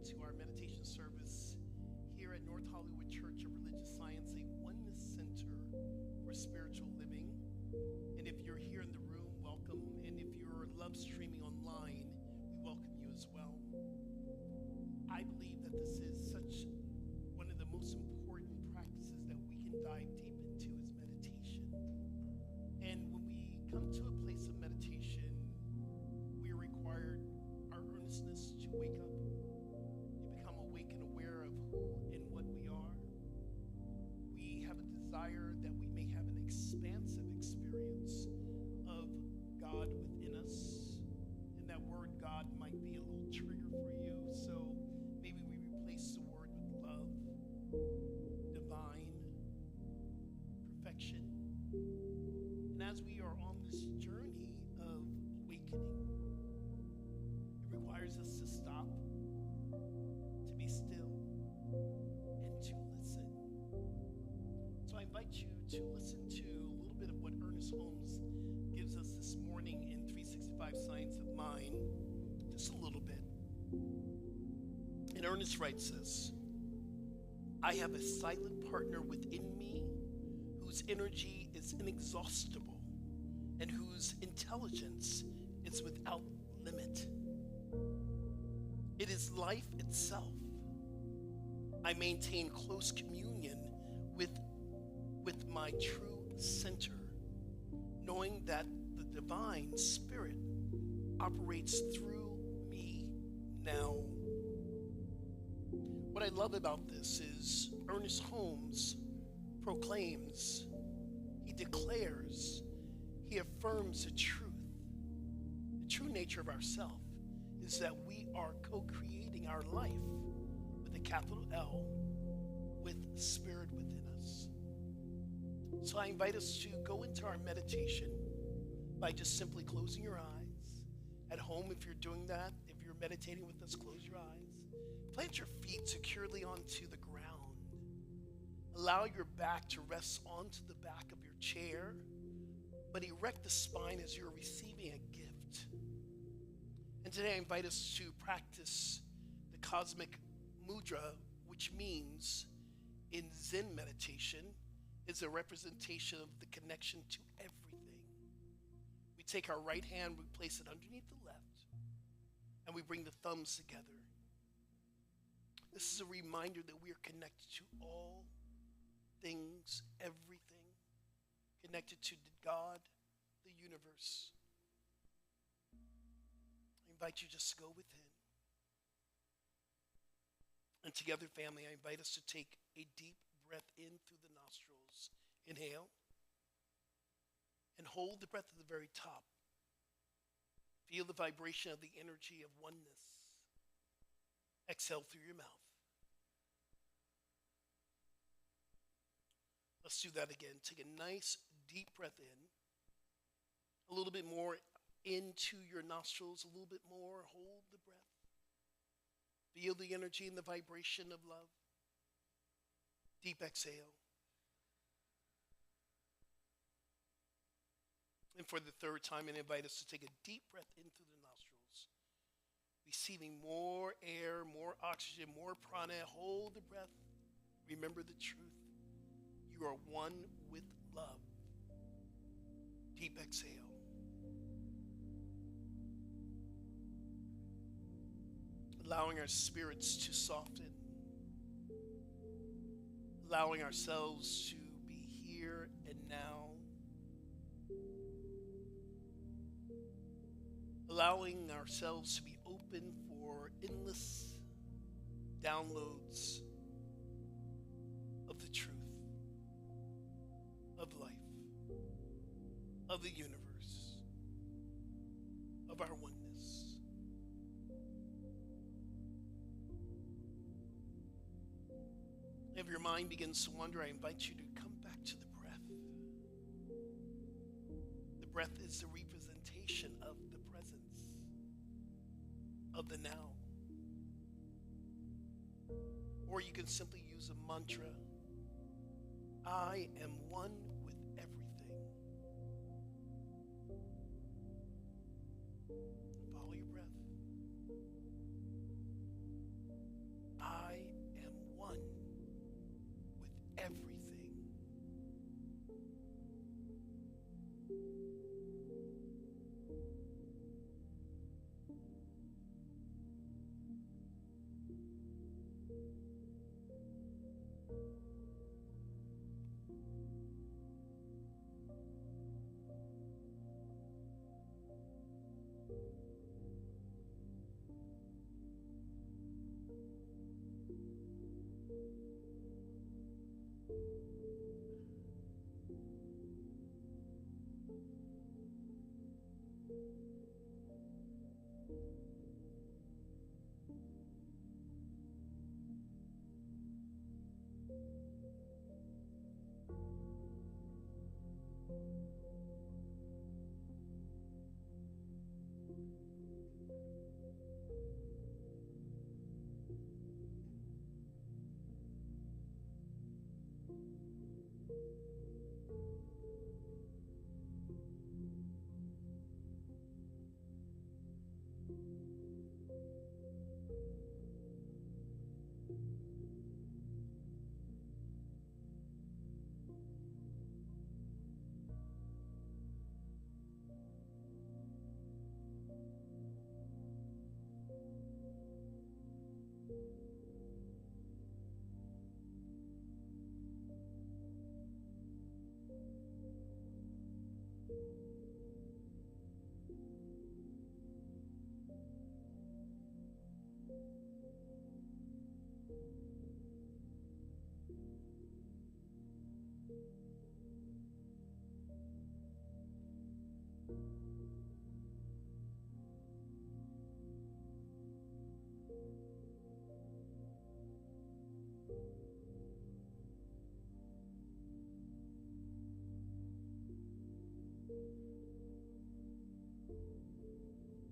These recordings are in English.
To our meditation service here at North Hollywood Church of Religious Science, a oneness center for spiritual living. And if you're here in the room, welcome. And if you're live streaming online, we welcome you as well. I believe that this is such one of the most important practices that we can dive deep into is meditation. And when we come to a place of meditation, we are required our earnestness to wake up. Desire that we may have an expansive experience of God within us, and that word God might be a little trigger for you, so maybe we replace the word with love, divine, perfection. And as we are on this journey of awakening, it requires us to stop, to be still, and to listen. So I invite you to listen to a little bit of what Ernest Holmes gives us this morning in 365 Science of Mind, just a little bit. And Ernest writes this: I have a silent partner within me whose energy is inexhaustible and whose intelligence is without limit. It is life itself. I maintain close communion with my true center, knowing that the divine spirit operates through me now. What I love about this is Ernest Holmes proclaims, he declares, he affirms the truth. The true nature of ourself is that we are co-creating our life with a capital L, with spirit within us. So I invite us to go into our meditation by just simply closing your eyes. At home, if you're doing that, if you're meditating with us, close your eyes. Plant your feet securely onto the ground. Allow your back to rest onto the back of your chair, but erect the spine as you're receiving a gift. And today I invite us to practice the cosmic mudra, which means in Zen meditation is a representation of the connection to everything. We take our right hand, we place it underneath the left, and we bring the thumbs together. This is a reminder that we are connected to all things, everything, connected to God, the universe. I invite you just to go within. And together, family, I invite us to take a deep breath in through the nostrils. Inhale. And hold the breath at the very top. Feel the vibration of the energy of oneness. Exhale through your mouth. Let's do that again. Take a nice deep breath in. A little bit more into your nostrils, a little bit more. Hold the breath. Feel the energy and the vibration of love. Deep exhale. And for the third time, I invite us to take a deep breath in through the nostrils. Receiving more air, more oxygen, more prana. Hold the breath. Remember the truth. You are one with love. Deep exhale. Allowing our spirits to soften. Allowing ourselves to be here and now. Allowing ourselves to be open for endless downloads of the truth, of life, of the universe, of our oneness. If your mind begins to wander, I invite you to come back to the breath. The breath is the representation of the presence, of the now. Or you can simply use a mantra. I am one with everything. Follow your breath. I am one with everything.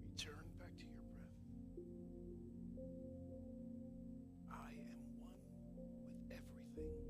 Return back to your breath. I am one with everything.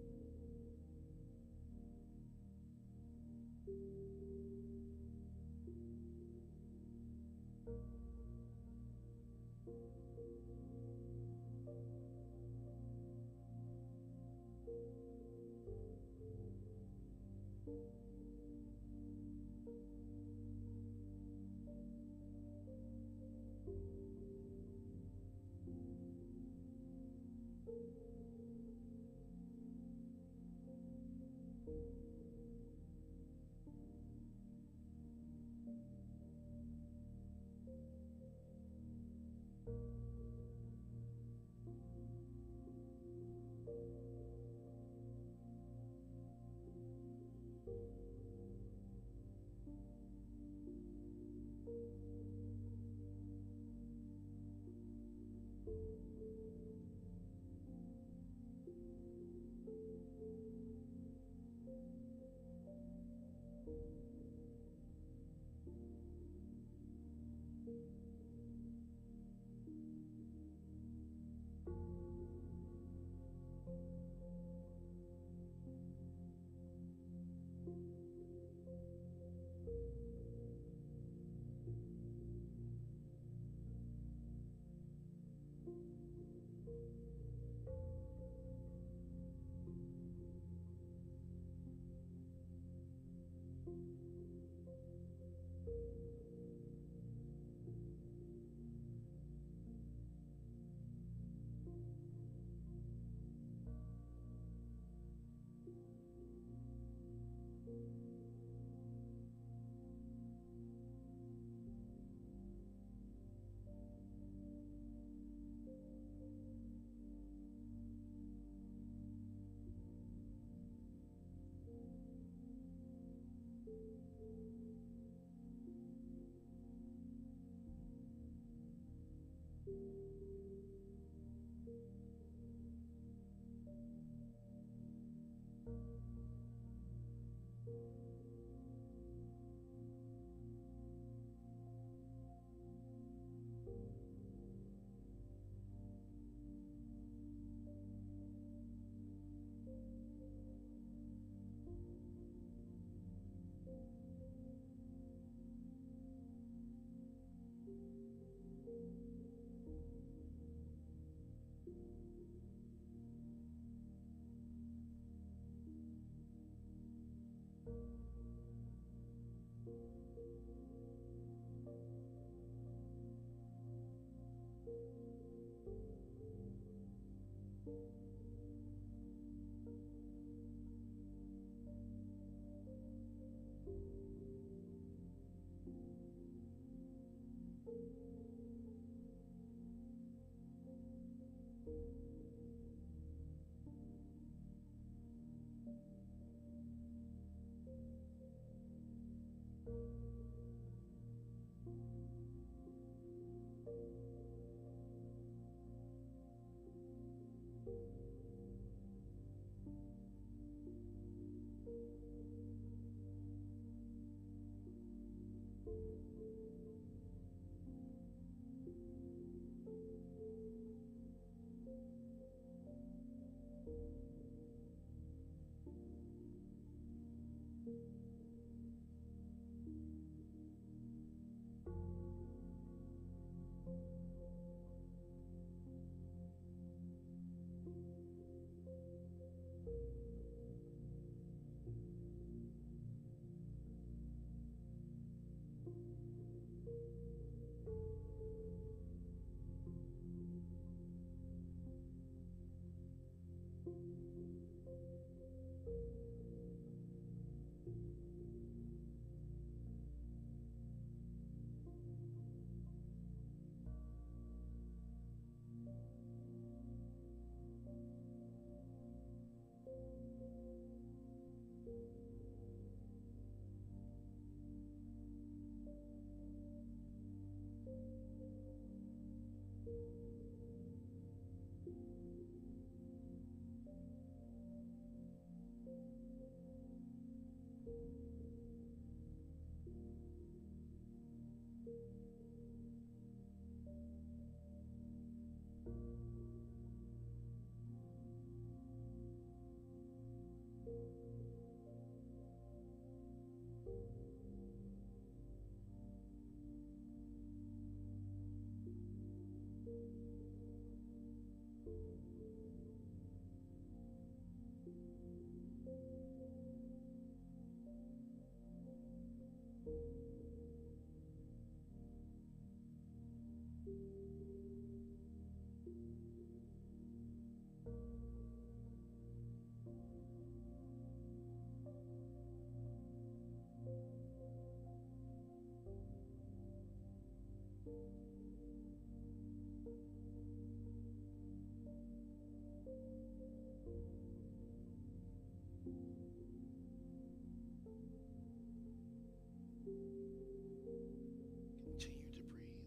Continue to breathe.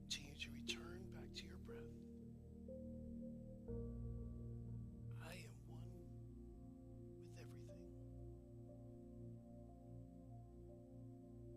Continue to return back to your breath. I am one with everything. I am one with everything.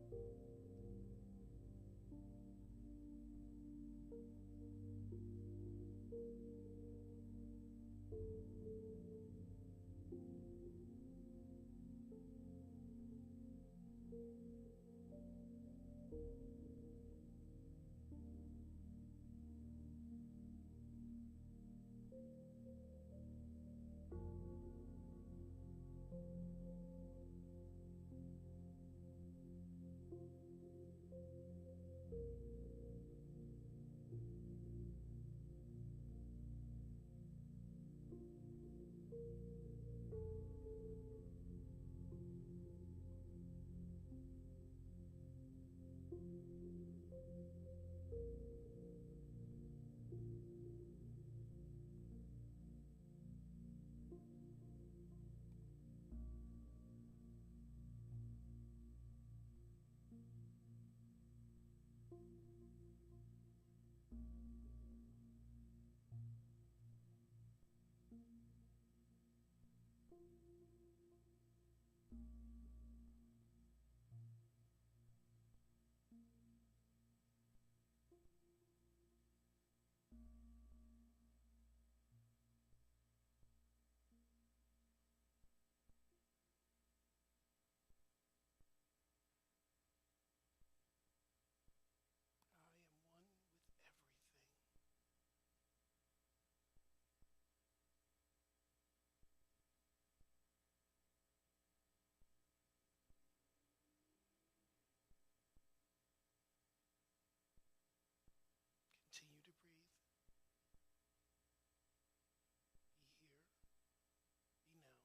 Continue to breathe.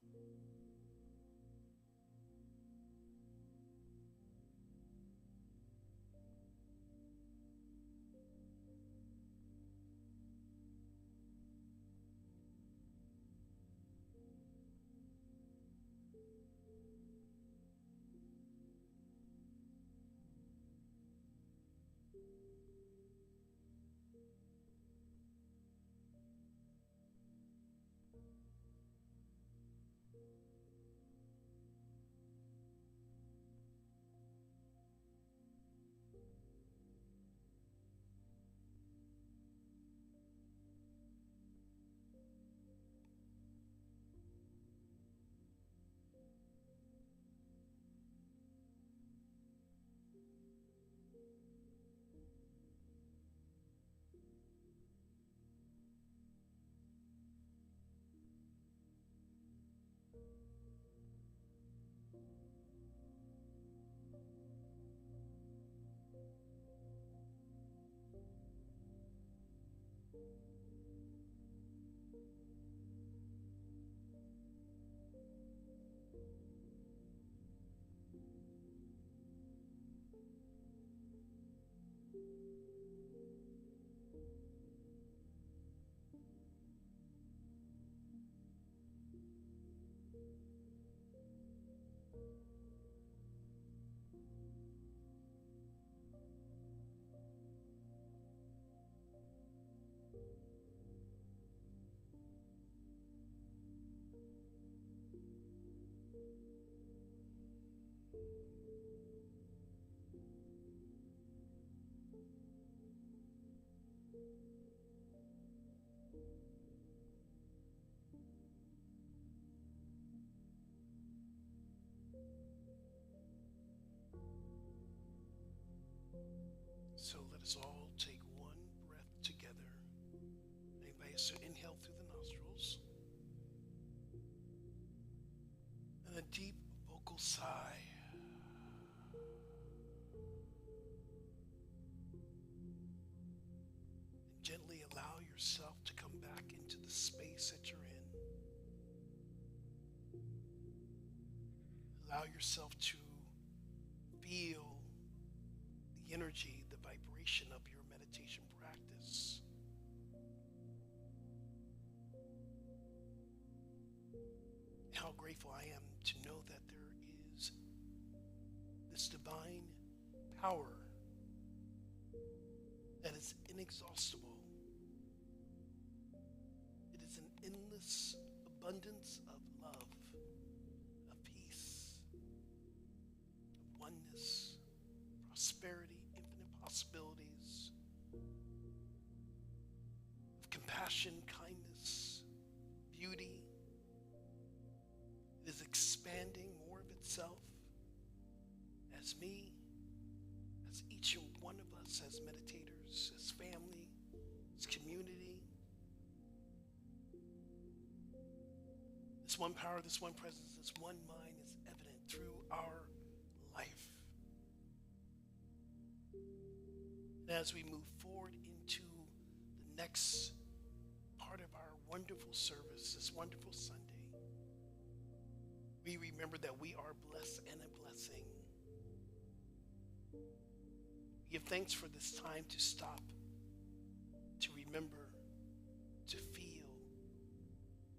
Be here. Be now. So let us all take one breath together. Anybody? So inhale through the nostrils. And a deep vocal biblical sigh. And gently allow yourself to come back into the space that you're in. Allow yourself to feel the energy, the vibration of your meditation practice. How grateful I am to know that there is this divine power that is inexhaustible. It is an endless abundance of love, of peace, of oneness, prosperity, infinite possibilities, of compassion, kindness, beauty. It is expanding more of itself as me, as each and one of us, as meditators, as family, as community. This one power, this one presence, this one mind is evident through our life. And as we move forward into the next part of our wonderful service, this wonderful Sunday, we remember that we are blessed and a blessing. We give thanks for this time to stop, to remember, to feel,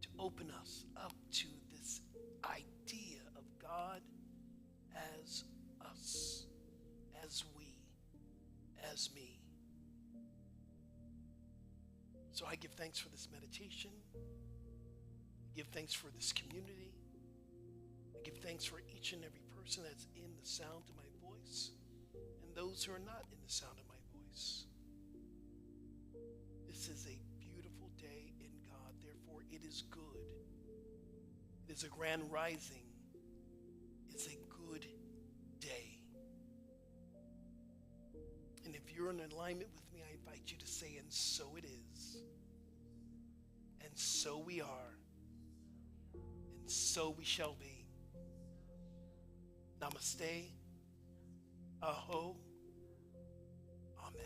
to open us up to this idea of God as us, as we, as me. So I give thanks for this meditation. I give thanks for this community. I give thanks for each and every person that's in the sound of my voice and those who are not in the sound of my voice. This is a beautiful day in God. Therefore, it is good. It is a grand rising. It's a good day. And if you're in alignment with me, I invite you to say, and so it is. And so we are. And so we shall be. Namaste, aho, amen.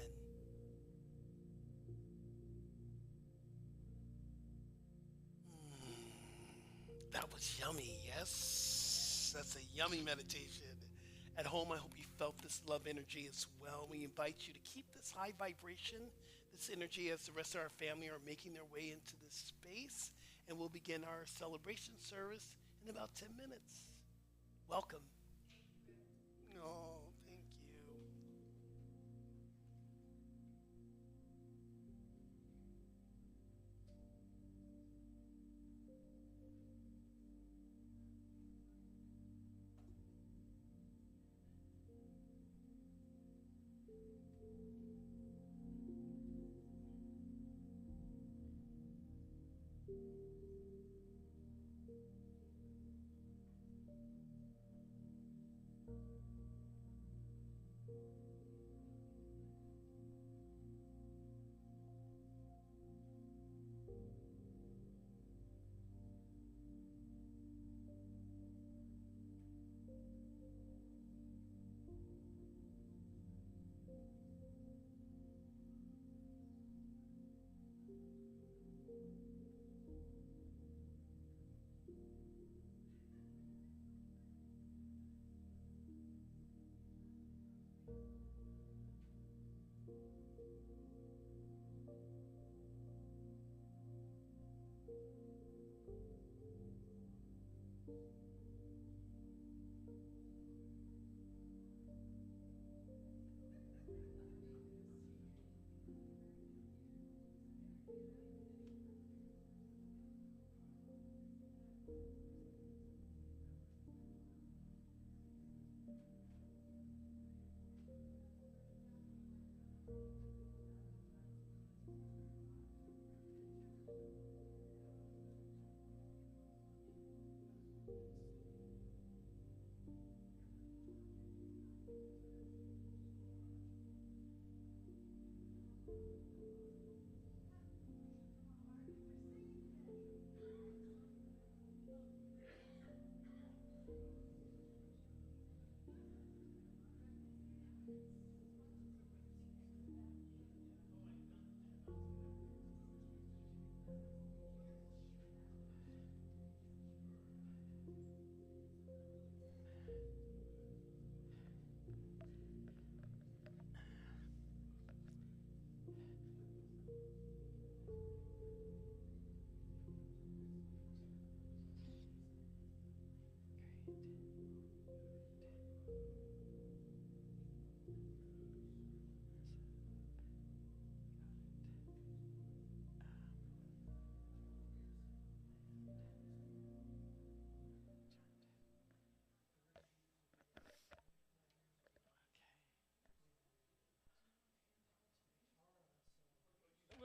That was yummy, yes? That's a yummy meditation. At home, I hope you felt this love energy as well. We invite you to keep this high vibration, this energy, as the rest of our family are making their way into this space. And we'll begin our celebration service in about 10 minutes. Welcome. Oh, thank you.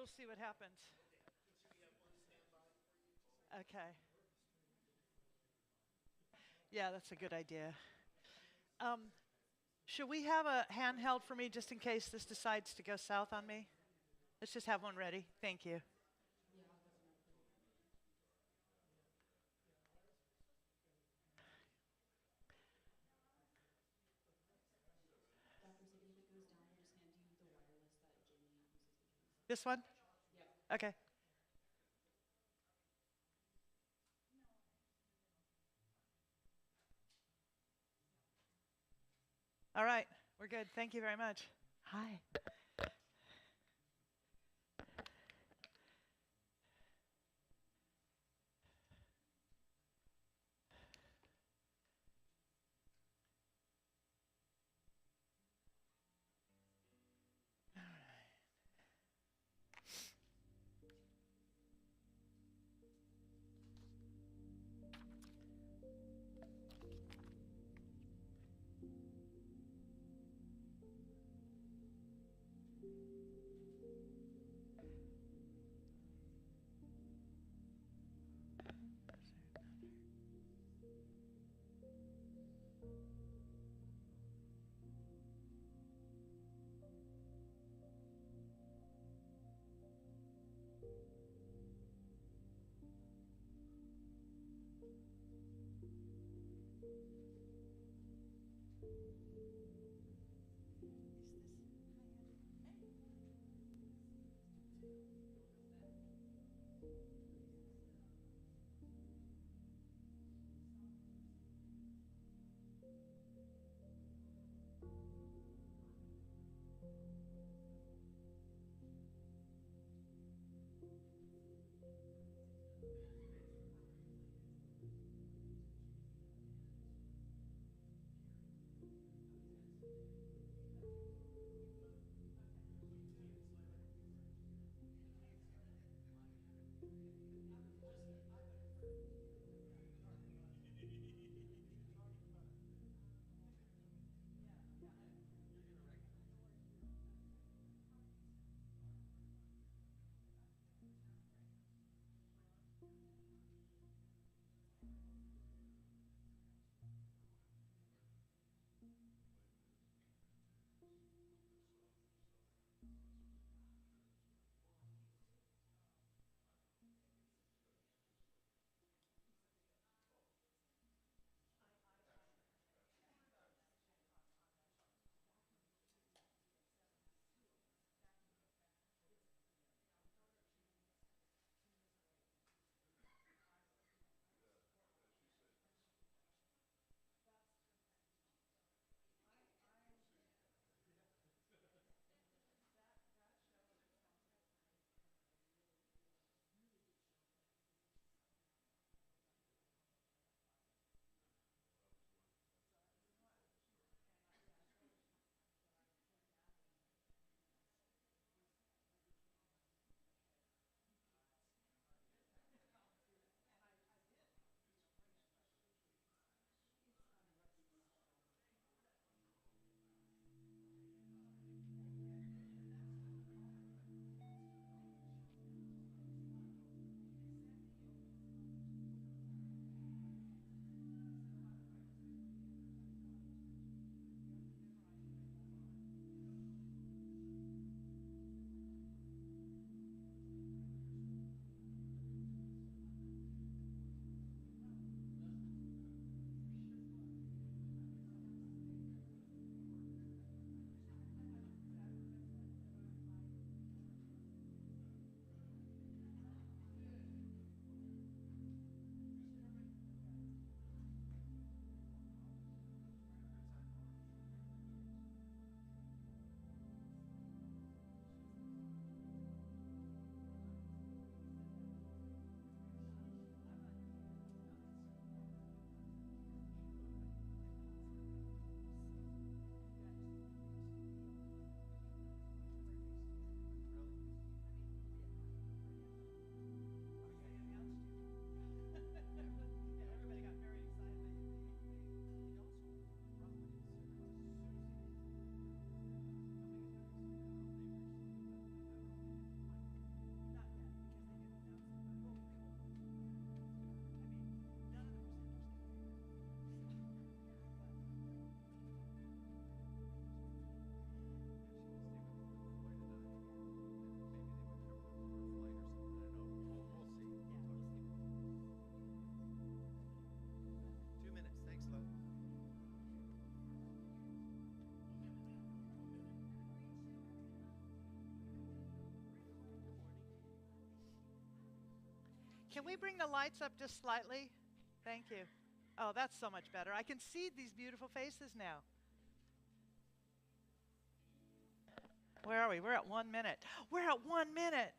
We'll see what happens. Okay. Yeah, that's a good idea. Um, should we have a handheld for me just in case this decides to go south on me? Let's just have one ready. Thank you. This one? Okay. All right. We're good. Thank you very much. Hi. Can we bring the lights up just slightly? Thank you. Oh, that's so much better. I can see these beautiful faces now. Where are we? We're at 1 minute. We're at 1 minute.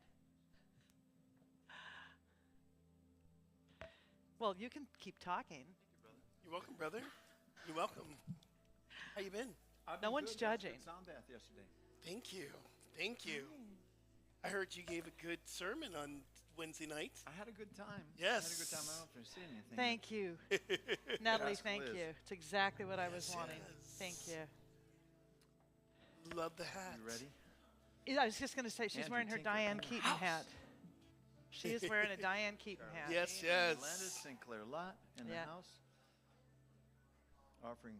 Well, you can keep talking. You're welcome, brother. You're welcome. How you been? No one's judging. Sound bath yesterday. Thank you. Thank you. I heard you gave a good sermon on Wednesday night. I had a good time. Yes. I had a good time. I don't know if you're seeing anything. Thank you. Natalie, Ask thank Liz. you. It's exactly what I was wanting. yes. Thank you. Love the hat. You ready? Yeah, I was just going to say, she's Andrew wearing her Tinker Diane in the Keaton house. hat. She is wearing a Diane Keaton hat. Yes, And yes. Landis Sinclair Lott in Yeah. the house. Offering.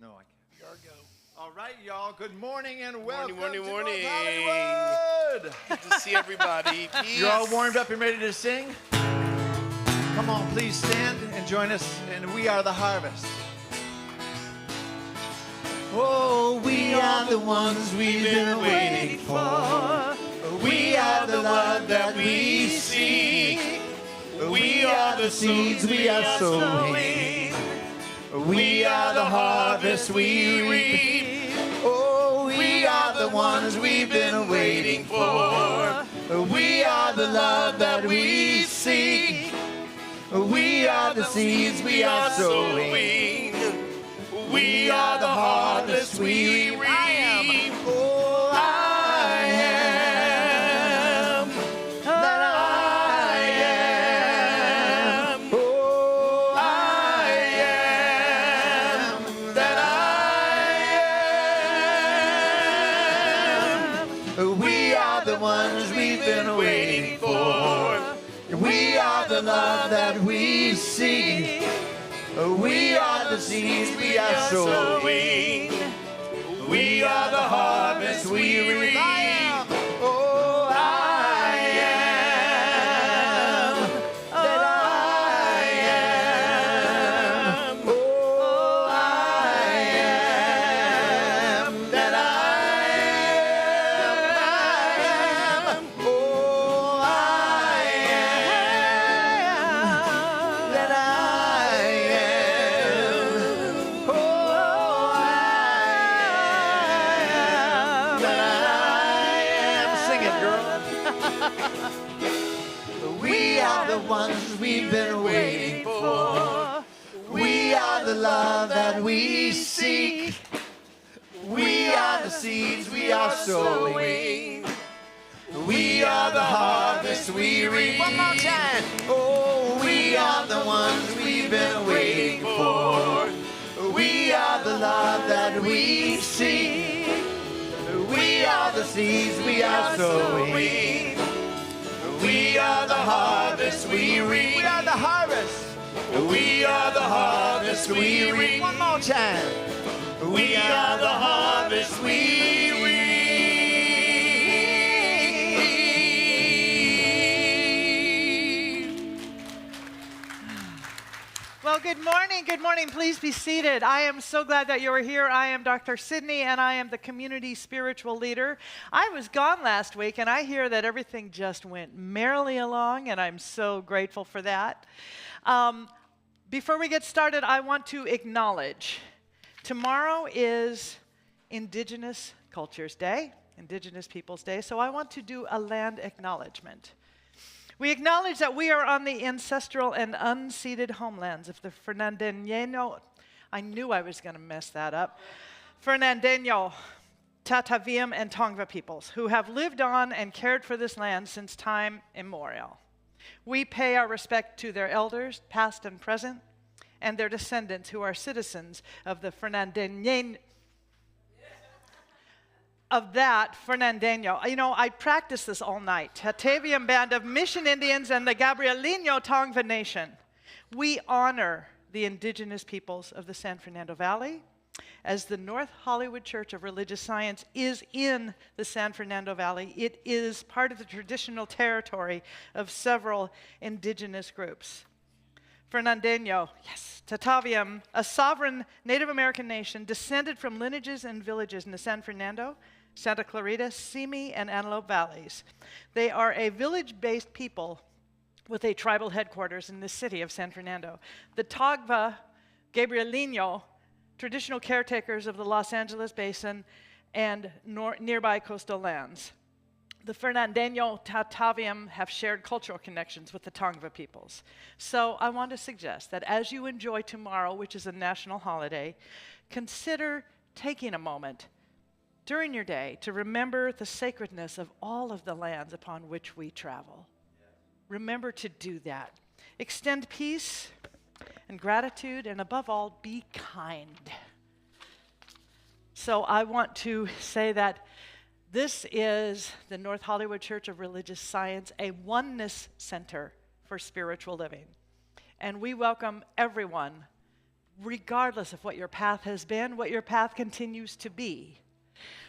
No, I can't. Yargo. All right, y'all. Good morning and welcome morning, to morning. North Hollywood. Good to see everybody. Peace. You're all warmed up and ready to sing? Come on, please stand and join us in We Are the Harvest. Oh, we are the ones we've been waiting for. We are the love that we seek. We are the seeds we are sowing. We are the harvest we reap. Oh, we are the ones we've been waiting for. We are the love that we seek. We are the seeds we are sowing. We are the harvest we reap. Oh, I am that I am. Oh, I am that I am. We are the ones we've been waiting for. We are the love that we seek. We are the seeds we are sowing. We are the harvest we reap. Oh, I am that I am. Oh, I am that I am. Oh, I am that I am. Oh, I am that I am. Sing it, girl. We are the ones we've been waiting for. We are the love that we seek. We are the seeds we are sowing. We are the harvest we reap. One more time. Oh, we are the ones we've been waiting for. We are the love that we seek. We are the seeds we are sowing. We are the harvest we reap. We are the harvest. We are the harvest we reap. One more time. We are the harvest we reap. Well, good morning. Good morning. Please be seated. I am so glad that you are here. I am Dr. Sydney, and I am the community spiritual leader. I was gone last week, and I hear that everything just went merrily along, and I'm so grateful for that. Before we get started, I want to acknowledge tomorrow is Indigenous Cultures Day, Indigenous Peoples Day, so I want to do a land acknowledgement. We acknowledge that we are on the ancestral and unceded homelands of the Fernandeño, I knew I was going to mess that up, Fernandeño, Tataviam, and Tongva peoples, who have lived on and cared for this land since time immemorial. We pay our respect to their elders, past and present, and their descendants who are citizens of the Fernandeño, Fernandeño. You know, I practiced this all night. Tataviam Band of Mission Indians and the Gabrielino Tongva Nation. We honor the indigenous peoples of the San Fernando Valley, as the North Hollywood Church of Religious Science is in the San Fernando Valley. It is part of the traditional territory of several indigenous groups. Fernandeño, yes, Tataviam, a sovereign Native American nation descended from lineages and villages in the San Fernando, Santa Clarita, Simi, and Antelope Valleys. They are a village-based people with a tribal headquarters in the city of San Fernando. The Tagva Gabrielino, traditional caretakers of the Los Angeles Basin and nearby coastal lands. The Fernandino Tataviam have shared cultural connections with the Tongva peoples. So I want to suggest that as you enjoy tomorrow, which is a national holiday, consider taking a moment during your day to remember the sacredness of all of the lands upon which we travel. Remember to do that. Extend peace and gratitude, and above all, be kind. So I want to say that this is the North Hollywood Church of Religious Science, a oneness center for spiritual living. And we welcome everyone, regardless of what your path has been, what your path continues to be.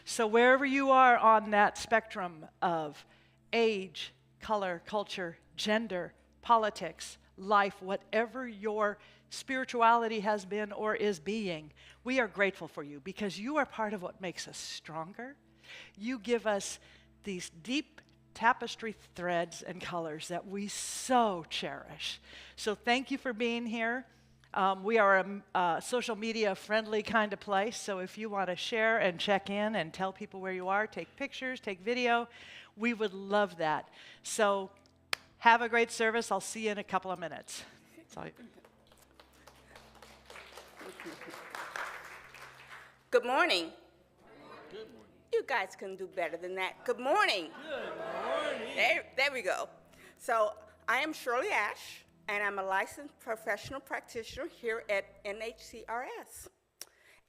So wherever you are on that spectrum of age, color, culture, gender, politics, life, whatever your spirituality has been or is being, we are grateful for you because you are part of what makes us stronger. You give us these deep tapestry threads and colors that we so cherish. So thank you for being here. We are a social media friendly kind of place, so if you want to share and check in and tell people where you are, take pictures, take video, we would love that. So have a great service. I'll see you in a couple of minutes. Good morning. Good morning. You guys can do better than that. Good morning. Good morning. There we go. So I am Shirley Ash, and I'm a licensed professional practitioner here at NHCRS.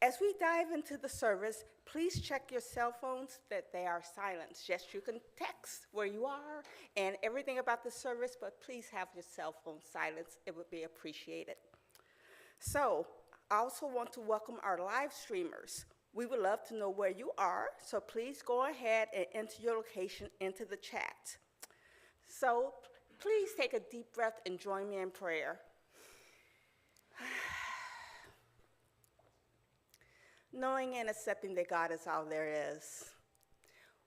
As we dive into the service, please check your cell phones that they are silenced. Yes, you can text where you are and everything about the service, but please have your cell phone silenced. It would be appreciated. So I also want to welcome our live streamers. We would love to know where you are, so please go ahead and enter your location into the chat. So please take a deep breath and join me in prayer. Knowing and accepting that God is all there is.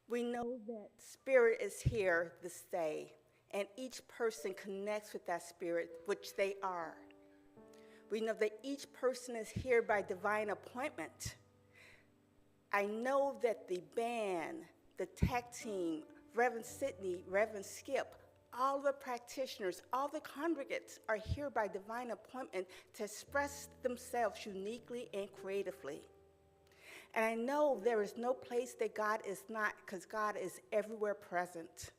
We know that spirit is here this day, and each person connects with that spirit, which they are. We know that each person is here by divine appointment. I know that the band, the tech team, Reverend Sidney, Reverend Skip, all the practitioners, all the congregates are here by divine appointment to express themselves uniquely and creatively. And I know there is no place that God is not, because God is everywhere present.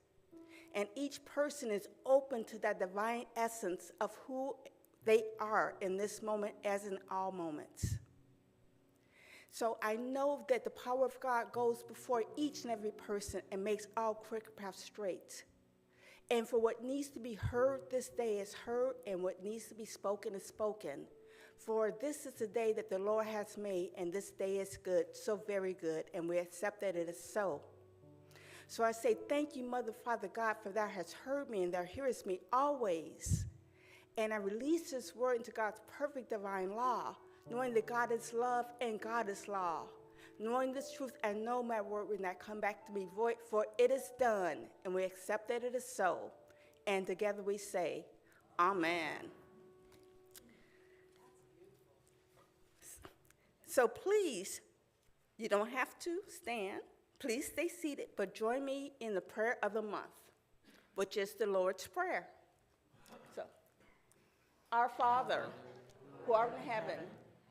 And each person is open to that divine essence of who they are in this moment as in all moments. So I know that the power of God goes before each and every person and makes all crooked paths straight. And for what needs to be heard this day is heard, and what needs to be spoken is spoken. For this is the day that the Lord has made, and this day is good, so very good, and we accept that it is so. So I say thank you, Mother, Father, God, for thou hast heard me, and thou hearest me always. And I release this word into God's perfect divine law, knowing that God is love and God is law. Knowing this truth, I know my word will not come back to me void, for it is done, and we accept that it is so. And together we say, Amen. So please, you don't have to stand. Please stay seated, but join me in the prayer of the month, which is the Lord's Prayer. So, our Father, who art in heaven,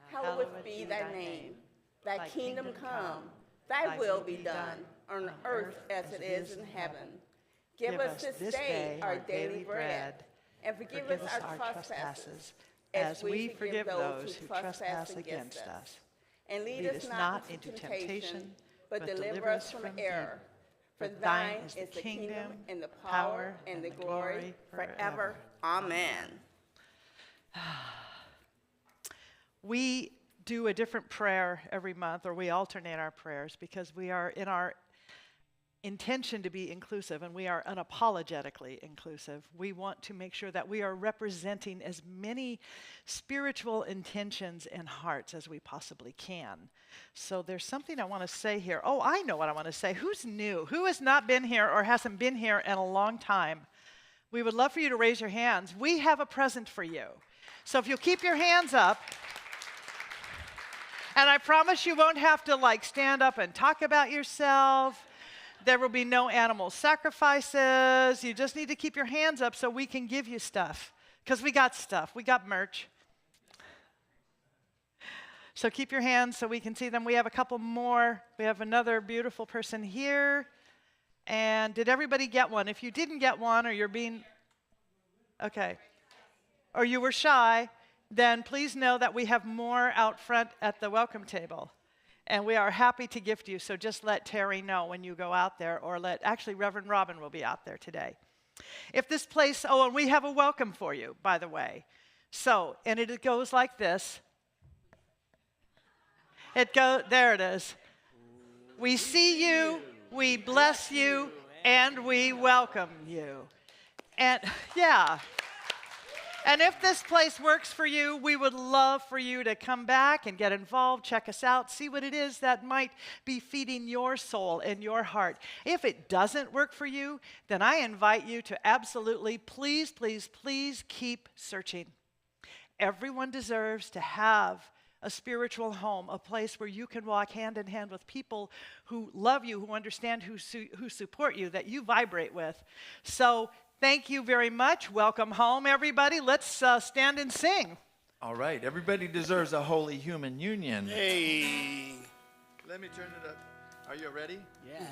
hallowed be thy name. Thy kingdom come, thy will be done, on earth as it is in heaven. Give us this day our daily bread, and forgive us our trespasses, as we forgive those who trespass against us. And lead us not into temptation, but deliver us from error. For thine is the kingdom, and the power, and the glory forever. Amen. We do a different prayer every month, or we alternate our prayers, because we are in our intention to be inclusive, and we are unapologetically inclusive. We want to make sure that we are representing as many spiritual intentions and hearts as we possibly can. So there's something I want to say here. Oh, I know what I want to say. Who's new? Who has not been here or hasn't been here in a long time? we would love for you to raise your hands. We have a present for you. So if you'll keep your hands up, and I promise you won't have to like stand up and talk about yourself. There will be no animal sacrifices. You just need to keep your hands up so we can give you stuff. Because we got stuff. We got merch. So keep your hands so we can see them. We have a couple more. We have another beautiful person here. And did everybody get one? If you didn't get one or you're being, okay, or you were shy, then please know that we have more out front at the welcome table. And we are happy to gift you, so just let Terry know when you go out there, or actually Reverend Robin will be out there today. If this place, oh, and we have a welcome for you, by the way. So, and it goes like this. There it is. We see you, we bless you, and we welcome you. And yeah. And if this place works for you, we would love for you to come back and get involved, check us out, see what it is that might be feeding your soul and your heart. If it doesn't work for you, then I invite you to absolutely, please, please, please keep searching. Everyone deserves to have a spiritual home, a place where you can walk hand in hand with people who love you, who understand, who support you, that you vibrate with. So thank you very much. Welcome home, everybody. Let's stand and sing. All right. Everybody deserves a holy human union. Hey. Let me turn it up. Are you ready? Yeah.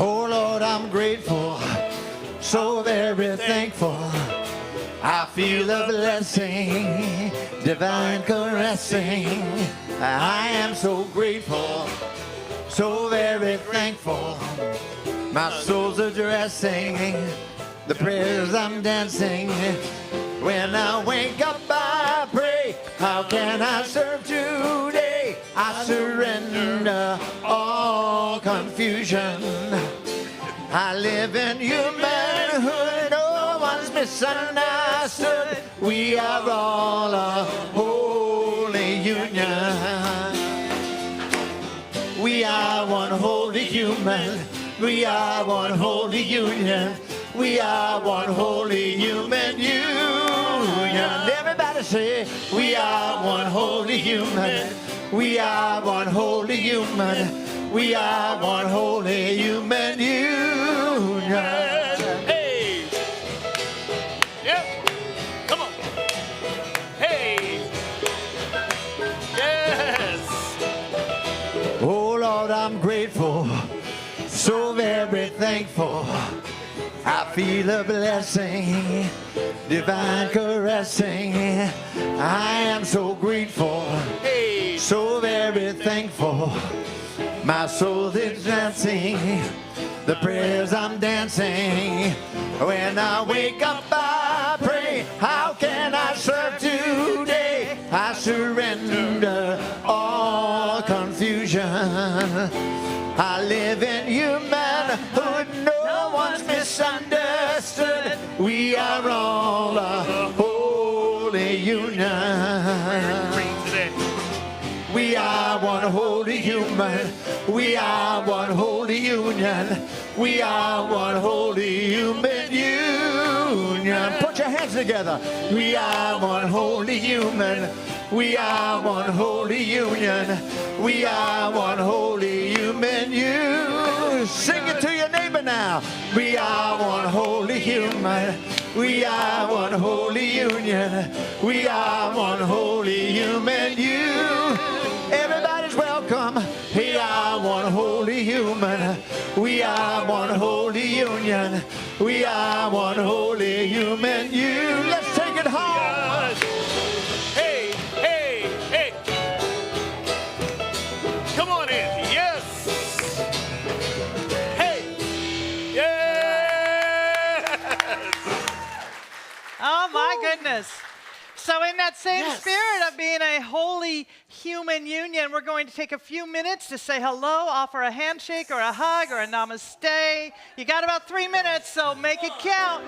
Oh Lord, I'm grateful, so very thankful. I feel a blessing, divine caressing. I am so grateful, so very thankful. My soul's addressing the prayers I'm dancing. When I wake up, I pray, how can I serve today? I surrender all confusion. I live in your manhood, no one's misunderstood. We are all a holy union. We are one holy human. We are one holy union. We are one holy human union. Everybody say, we are one holy human. We are one holy human. We are one holy human union. Hey. Yep. Come on. Hey. Yes. Oh Lord, I'm grateful, so very thankful. I feel a blessing, divine caressing. I am so grateful, Hey. so very thankful. My soul is dancing, the prayers I'm dancing. When I wake up, I pray, how can I serve today? I surrender all confusion. I live in your manhood, no one's misunderstood. We are all a holy union. We are one holy human. We are one holy union. We are one holy human union. Put your hands together. We are one holy human. We are one holy union. We are one holy human union. Sing it to your neighbor now. We are one holy human. We are one holy union. We are one holy human union. Everybody's welcome. We are one holy human. We are one holy union. We are one holy human union. Let's take it home. Hey, hey, hey. Come on in. Yes. Hey. Yes. Oh, my goodness. So in that same spirit of being a holy human union, we're going to take a few minutes to say hello, offer a handshake or a hug or a namaste. You got about 3 minutes, so make it count.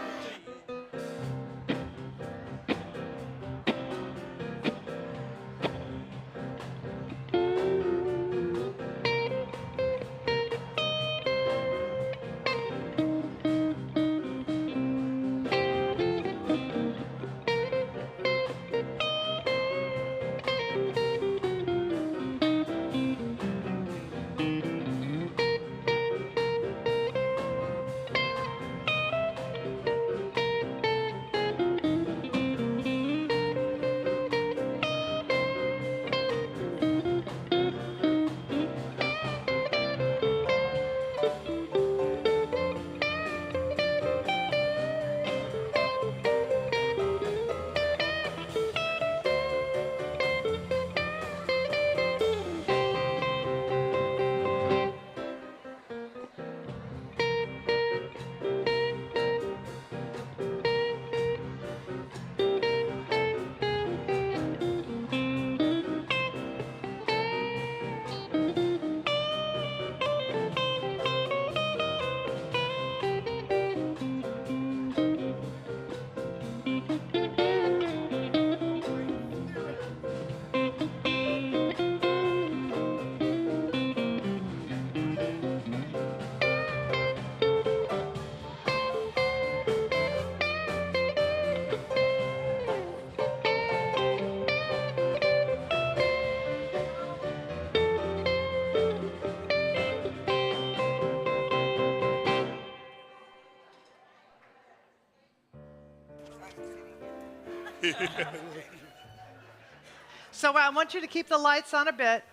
So I want you to keep the lights on a bit.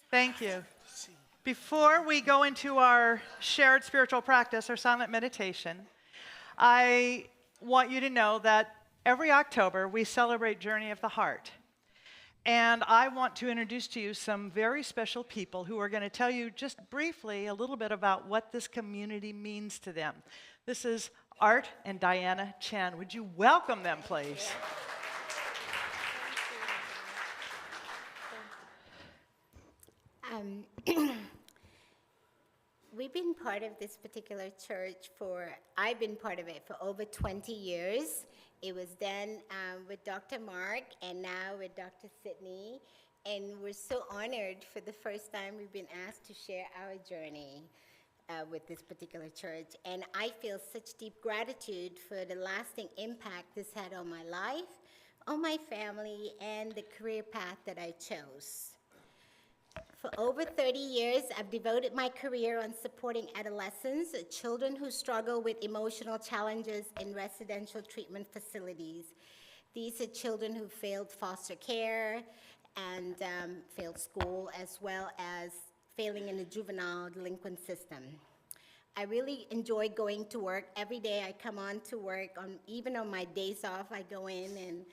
Thank you. Before we go into our shared spiritual practice, our silent meditation, I want you to know that every October we celebrate Journey of the Heart. And I want to introduce to you some very special people who are going to tell you just briefly a little bit about what this community means to them. This is Art and Diana Chan. Would you welcome them, please? We've been part of this particular church I've been part of it for over 20 years. It was done with Dr. Mark and now with Dr. Sidney. And we're so honored for the first time we've been asked to share our journey with this particular church. And I feel such deep gratitude for the lasting impact this had on my life, on my family, and the career path that I chose. For over 30 years, I've devoted my career on supporting adolescents, children who struggle with emotional challenges in residential treatment facilities. These are children who failed foster care and failed school, as well as failing in the juvenile delinquent system. I really enjoy going to work. Every day I come on to work, even on my days off, I go in and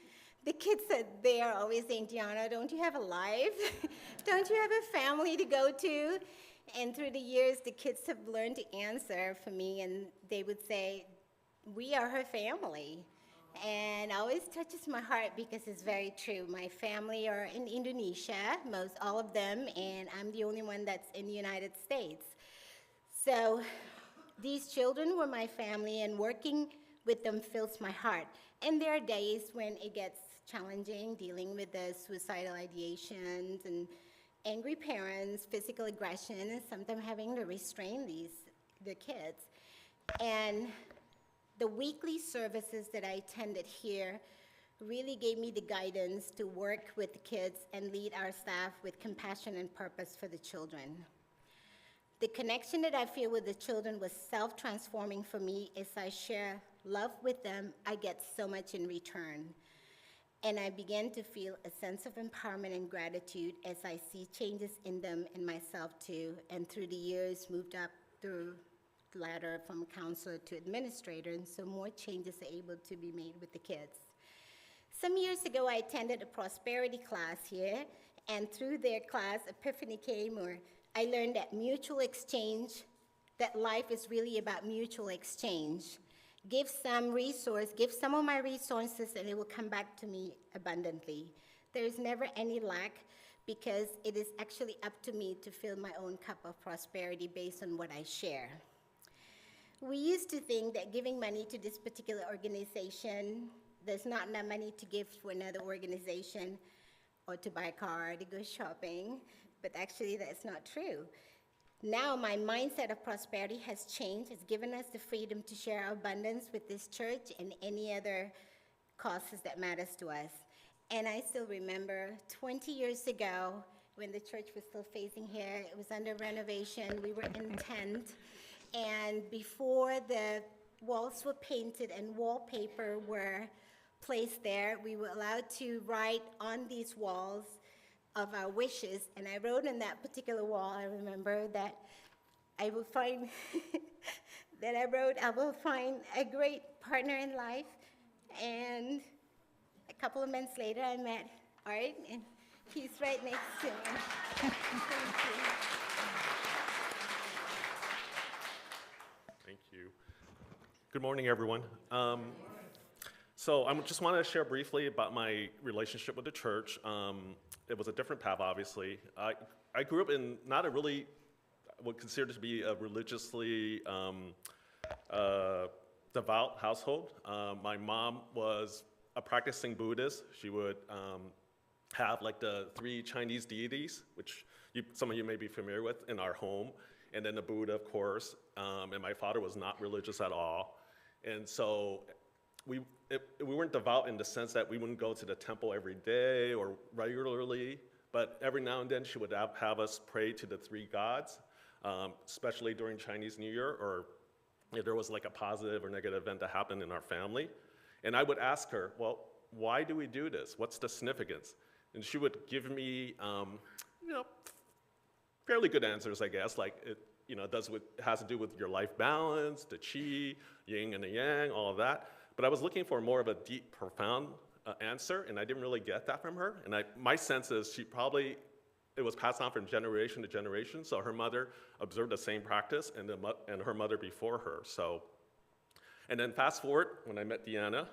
the kids they are always saying, Gianna, don't you have a life? Don't you have a family to go to? And through the years, the kids have learned to answer for me, and they would say, we are her family. And it always touches my heart because it's very true. My family are in Indonesia, all of them, and I'm the only one that's in the United States. So these children were my family, and working with them fills my heart. And there are days when it gets challenging, dealing with the suicidal ideations and angry parents, physical aggression, and sometimes having to restrain the kids. And the weekly services that I attended here really gave me the guidance to work with the kids and lead our staff with compassion and purpose for the children. The connection that I feel with the children was self-transforming for me. As I share love with them, I get so much in return. And I began to feel a sense of empowerment and gratitude as I see changes in them and myself too. And through the years, moved up through the ladder from counselor to administrator, and so more changes are able to be made with the kids. Some years ago, I attended a prosperity class here, and through their class, epiphany came, or I learned that mutual exchange, that life is really about mutual exchange. Give some of my resources, and it will come back to me abundantly. There is never any lack, because it is actually up to me to fill my own cup of prosperity based on what I share. We used to think that giving money to this particular organization, there's not enough money to give to another organization or to buy a car, to go shopping, but actually that's not true. Now my mindset of prosperity has changed. It's given us the freedom to share our abundance with this church and any other causes that matters to us. And I still remember 20 years ago when the church was still facing here, it was under renovation, we were in tent, and before the walls were painted and wallpaper were placed there, we were allowed to write on these walls of our wishes, and I wrote on that particular wall, I remember, that I will find I will find a great partner in life. And a couple of months later, I met Art, and he's right next to me. Thank you. Thank you. Good morning, everyone. So I just want to share briefly about my relationship with the church. It was a different path, obviously. I grew up in not a really, would consider to be a religiously devout household. My mom was a practicing Buddhist. She would have like the 3 Chinese deities, which some of you may be familiar with, in our home, and then the Buddha, of course. And my father was not religious at all. And so we weren't devout in the sense that we wouldn't go to the temple every day or regularly, but every now and then she would have us pray to the 3 gods, especially during Chinese New Year, or if there was like a positive or negative event that happened in our family. And I would ask her, well, why do we do this? What's the significance? And she would give me, fairly good answers, I guess, like it, has to do with your life balance, the chi, yin and the yang, all of that. But I was looking for more of a deep, profound answer, and I didn't really get that from her. And my sense is it was passed on from generation to generation. So her mother observed the same practice, and her mother before her. So, and then fast forward when I met Deanna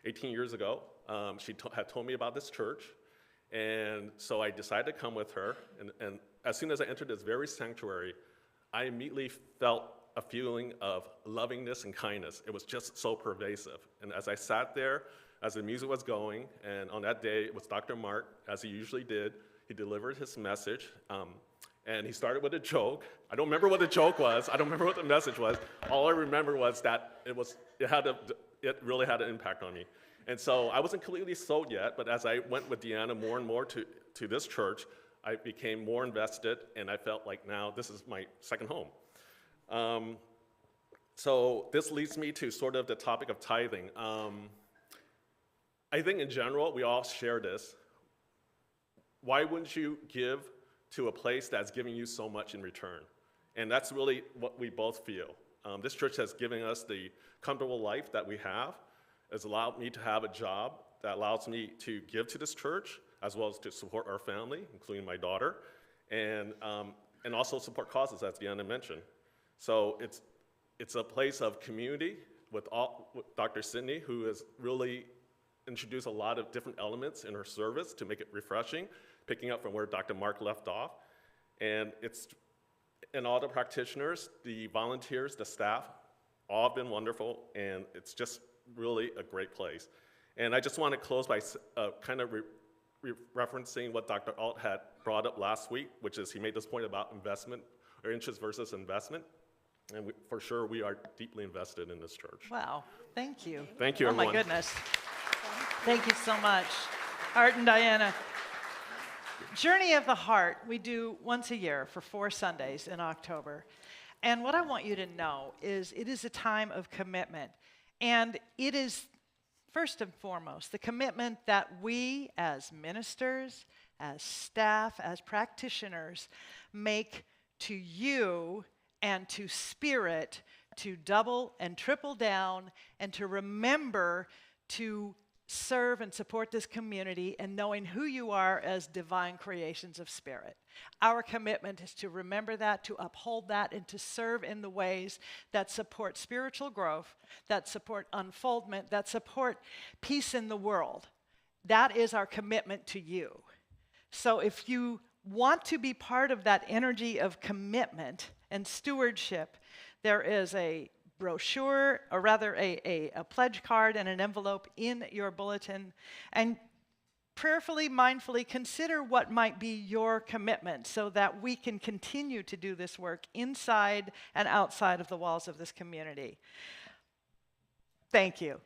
18 years ago, she had told me about this church, and so I decided to come with her. And as soon as I entered this very sanctuary, I immediately felt a feeling of lovingness and kindness. It was just so pervasive. And as I sat there, as the music was going, and on that day, it was Dr. Mark, as he usually did. He delivered his message, and he started with a joke. I don't remember what the joke was. I don't remember what the message was. All I remember was that it really had an impact on me. And so I wasn't completely sold yet, but as I went with Deanna more and more to this church, I became more invested, and I felt like now this is my second home. So this leads me to sort of the topic of tithing. I think in general, we all share this. Why wouldn't you give to a place that's giving you so much in return? And that's really what we both feel. This church has given us the comfortable life that we have. It's allowed me to have a job that allows me to give to this church, as well as to support our family, including my daughter, and also support causes, as Deanna mentioned. So it's a place of community with Dr. Sydney, who has really introduced a lot of different elements in her service to make it refreshing, picking up from where Dr. Mark left off. And all the practitioners, the volunteers, the staff, all have been wonderful, and it's just really a great place. And I just want to close by kind of referencing what Dr. Alt had brought up last week, which is he made this point about investment, or interest versus investment. And for sure, we are deeply invested in this church. Wow, thank you. Thank you, oh everyone. Oh my goodness. Thank you so much. Art and Diana. Journey of the Heart, we do once a year for 4 Sundays in October. And what I want you to know is it is a time of commitment. And it is, first and foremost, the commitment that we as ministers, as staff, as practitioners make to you and to Spirit to double and triple down and to remember to serve and support this community and knowing who you are as divine creations of Spirit. Our commitment is to remember that, to uphold that, and to serve in the ways that support spiritual growth, that support unfoldment, that support peace in the world. That is our commitment to you. So if you want to be part of that energy of commitment and stewardship, there is a brochure, or rather a pledge card and an envelope in your bulletin, and prayerfully, mindfully consider what might be your commitment so that we can continue to do this work inside and outside of the walls of this community. Thank you.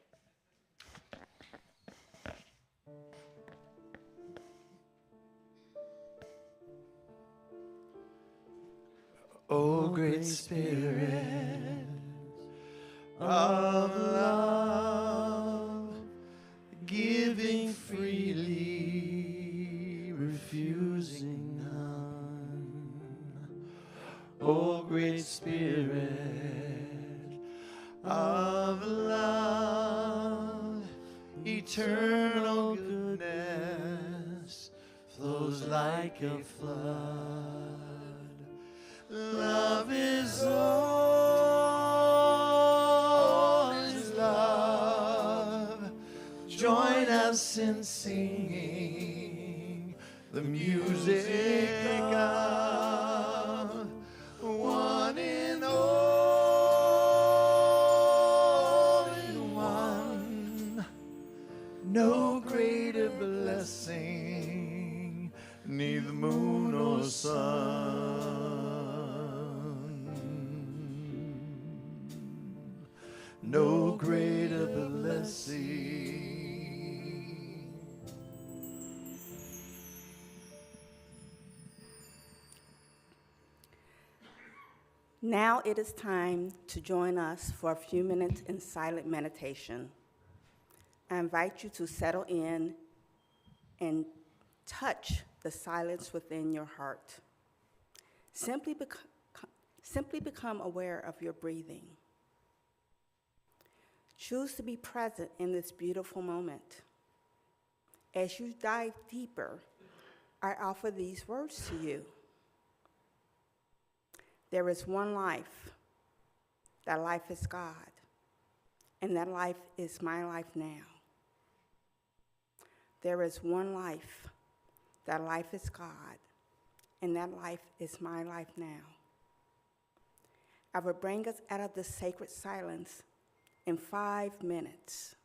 Oh, great Spirit of love, giving freely, refusing none. Oh, great Spirit of love, eternal goodness flows like a flood. Love is all is love. Join us in singing the music of one and all in one. No greater blessing, neither moon nor sun. No greater blessing. Now it is time to join us for a few minutes in silent meditation. I invite you to settle in and touch the silence within your heart. Simply become aware of your breathing. Choose to be present in this beautiful moment. As you dive deeper, I offer these words to you. There is one life. That life is God, and that life is my life now. There is one life. That life is God, and that life is my life now. I will bring us out of this sacred silence in 5 minutes.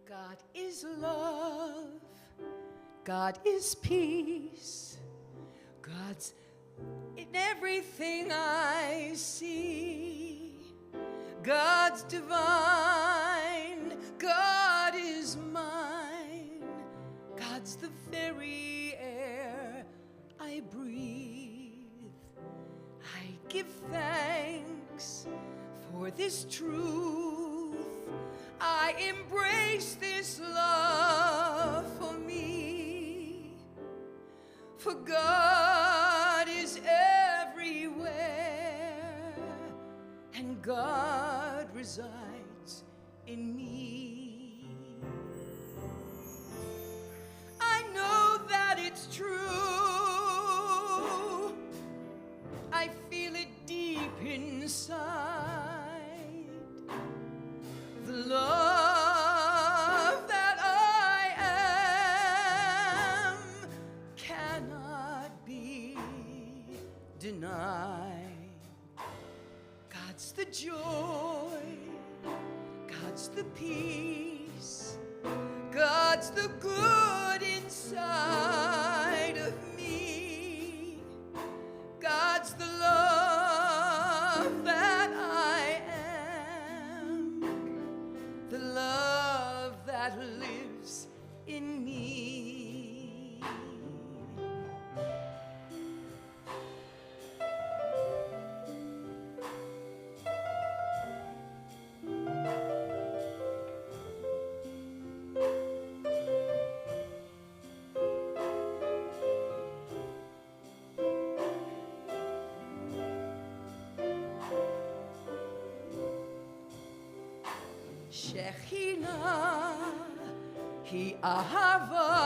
God is love. God is peace. God's in everything I see. God's divine. God is mine. God's the very air I breathe. I give thanks for this truth. I embrace this love for me. For God is everywhere, and God resides in me. I know that it's true. I feel it deep inside. The love that I am cannot be denied. God's the joy, God's the peace, God's the good inside of me. God's the love that I am, the love that lives in me. שכינה היא אהבה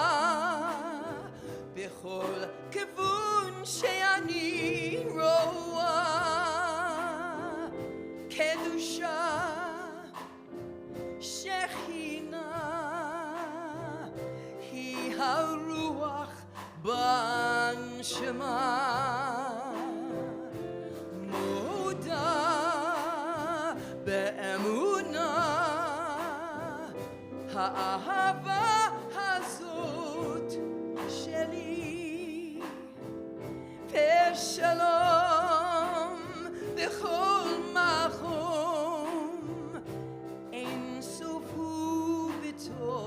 בכל כיוון שאני רואה. קדושה שכינה היא הרוח בנשמה. מודה באמונה האהבה הזאת שלי, בשלום בכל מקום, אין סוף הוא בתוכי.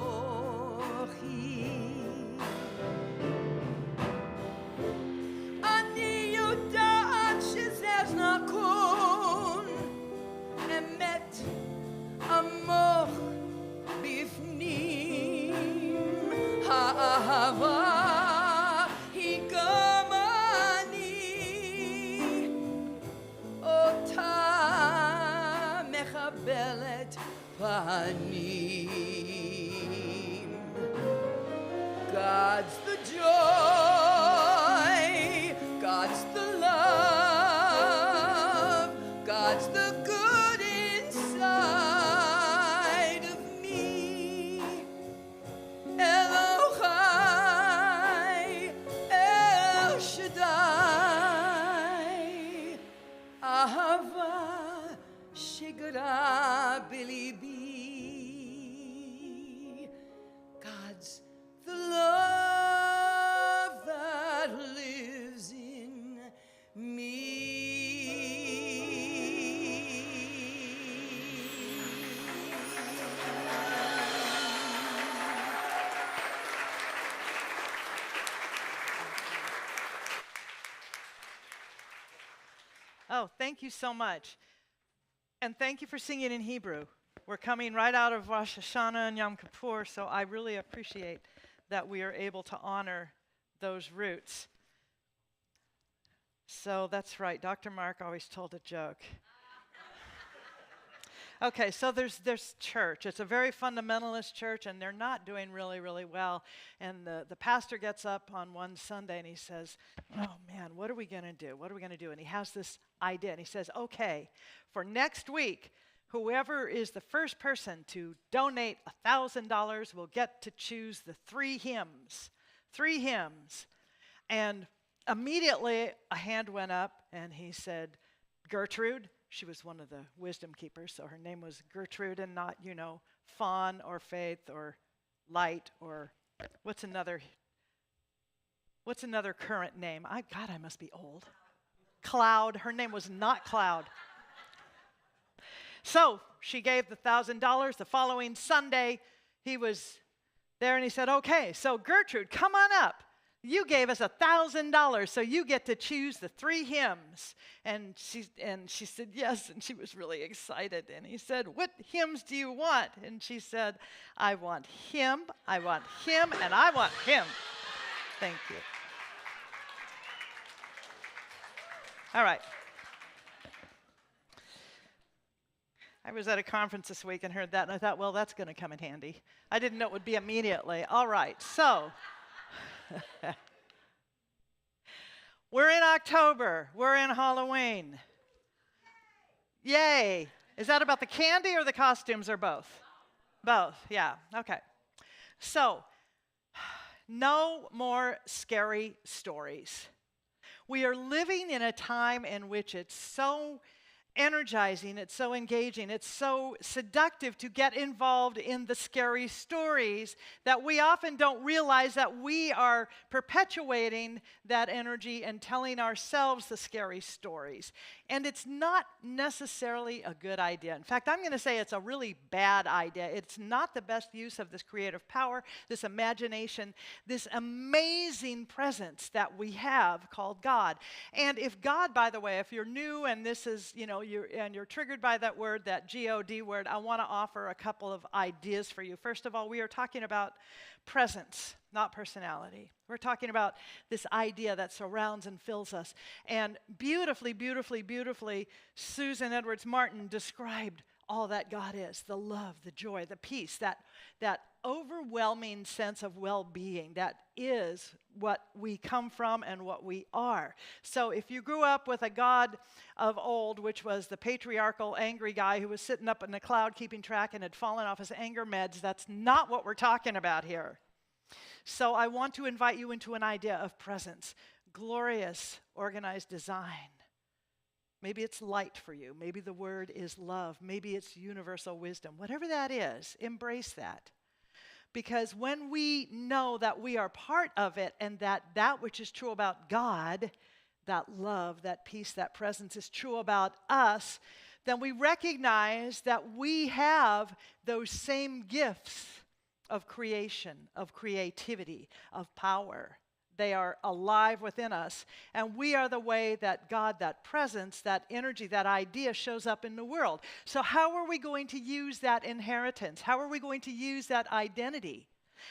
אני יודעת שזה נכון, אמת עמוק בפנים. האהבה היא גם אני, אותה מחבלת פנים. God's the joy, God's the love, God's the good inside of me. Elohai, El Shaddai, Ahava shigara bilibi. God's the love that lives in me. Oh, thank you so much. And thank you for singing in Hebrew. We're coming right out of Rosh Hashanah and Yom Kippur, so I really appreciate that we are able to honor those roots. So that's right, Dr. Mark always told a joke. Okay, so there's church. It's a very fundamentalist church, and they're not doing really, really well. And the pastor gets up on one Sunday, and he says, oh, man, what are we going to do? What are we going to do? And he has this idea, and he says, okay, for next week, whoever is the first person to donate $1,000 will get to choose the 3 hymns. 3 hymns. And immediately a hand went up, and he said, Gertrude. She was one of the wisdom keepers, so her name was Gertrude and not, fawn or faith or light or what's another current name? God, I must be old. Cloud. Her name was not Cloud. So she gave the $1,000. The following Sunday, he was there and he said, okay, so Gertrude, come on up. You gave us $1,000, so you get to choose the 3 hymns. And she said yes, and she was really excited. And he said, what hymns do you want? And she said, I want him, and I want him. Thank you. All right. I was at a conference this week and heard that, and I thought, well, that's going to come in handy. I didn't know it would be immediately. All right, so we're in October. We're in Halloween. Yay. Is that about the candy or the costumes or both? Both, yeah, okay. So, no more scary stories. We are living in a time in which it's so energizing, it's so engaging, it's so seductive to get involved in the scary stories that we often don't realize that we are perpetuating that energy and telling ourselves the scary stories. And it's not necessarily a good idea. In fact, I'm going to say it's a really bad idea. It's not the best use of this creative power, this imagination, this amazing presence that we have called God. And if God, by the way, if you're new and this is, you're triggered by that word, that G-O-D word, I want to offer a couple of ideas for you. First of all, we are talking about presence, not personality. We're talking about this idea that surrounds and fills us. And beautifully, beautifully, beautifully, Susan Edwards Martin described all that God is, the love, the joy, the peace, that overwhelming sense of well-being that is what we come from and what we are. So if you grew up with a God of old, which was the patriarchal, angry guy who was sitting up in the cloud keeping track and had fallen off his anger meds, that's not what we're talking about here. So I want to invite you into an idea of presence, glorious, organized design. Maybe it's light for you. Maybe the word is love. Maybe it's universal wisdom. Whatever that is, embrace that. Because when we know that we are part of it and that which is true about God, that love, that peace, that presence is true about us, then we recognize that we have those same gifts of creation, of creativity, of power. They are alive within us. And we are the way that God, that presence, that energy, that idea shows up in the world. So how are we going to use that inheritance? How are we going to use that identity?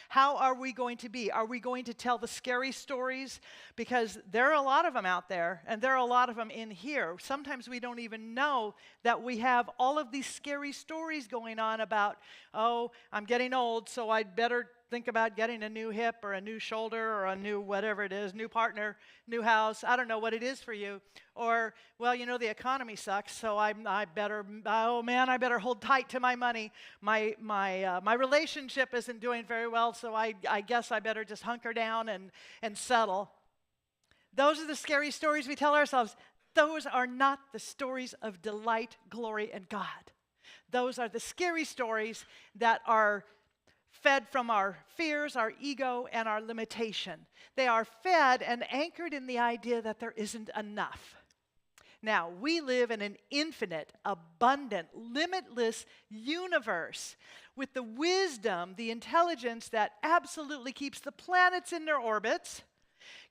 How are we going to be? Are we going to tell the scary stories? Because there are a lot of them out there, and there are a lot of them in here. Sometimes we don't even know that we have all of these scary stories going on about, oh, I'm getting old, so I'd better think about getting a new hip or a new shoulder or a new whatever it is, new partner, new house. I don't know what it is for you. Or, well, the economy sucks, so I better hold tight to my money. My relationship isn't doing very well, so I guess I better just hunker down and settle. Those are the scary stories we tell ourselves. Those are not the stories of delight, glory, and God. Those are the scary stories that are fed from our fears, our ego, and our limitation. They are fed and anchored in the idea that there isn't enough. Now, we live in an infinite, abundant, limitless universe with the wisdom, the intelligence that absolutely keeps the planets in their orbits,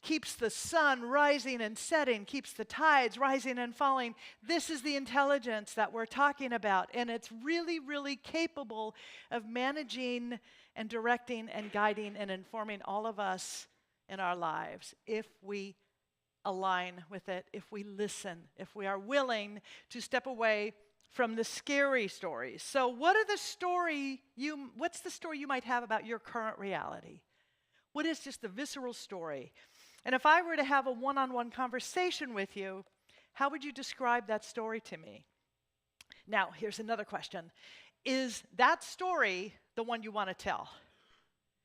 keeps the sun rising and setting, keeps the tides rising and falling. This is the intelligence that we're talking about, and it's really, really capable of managing and directing and guiding and informing all of us in our lives if we align with it, if we listen, if we are willing to step away from the scary stories. So what's the story you might have about your current reality? What is just the visceral story? And if I were to have a one-on-one conversation with you, how would you describe that story to me? Now, here's another question. Is that story the one you want to tell?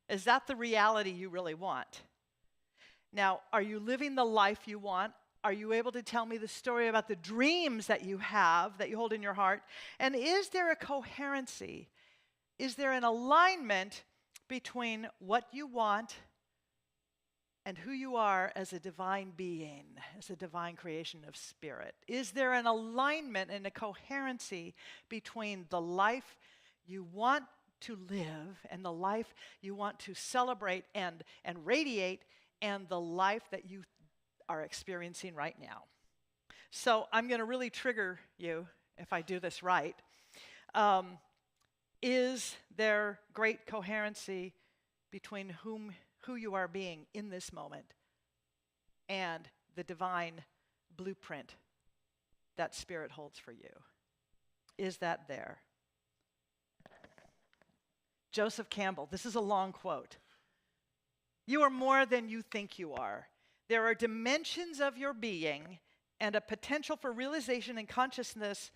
Is that the reality you really want? Now, are you living the life you want? Are you able to tell me the story about the dreams that you have, that you hold in your heart? And is there a coherency is there an alignment between what you want and who you are as a divine being, as a divine creation of spirit? Is there an alignment and a coherency between the life you want to live and the life you want to celebrate and radiate and the life that you are experiencing right now? So I'm going to really trigger you if I do this right. Is there great coherency between who you are being in this moment and the divine blueprint that Spirit holds for you? Is that there? Joseph Campbell, this is a long quote. You are more than you think you are. There are dimensions of your being and a potential for realization and consciousness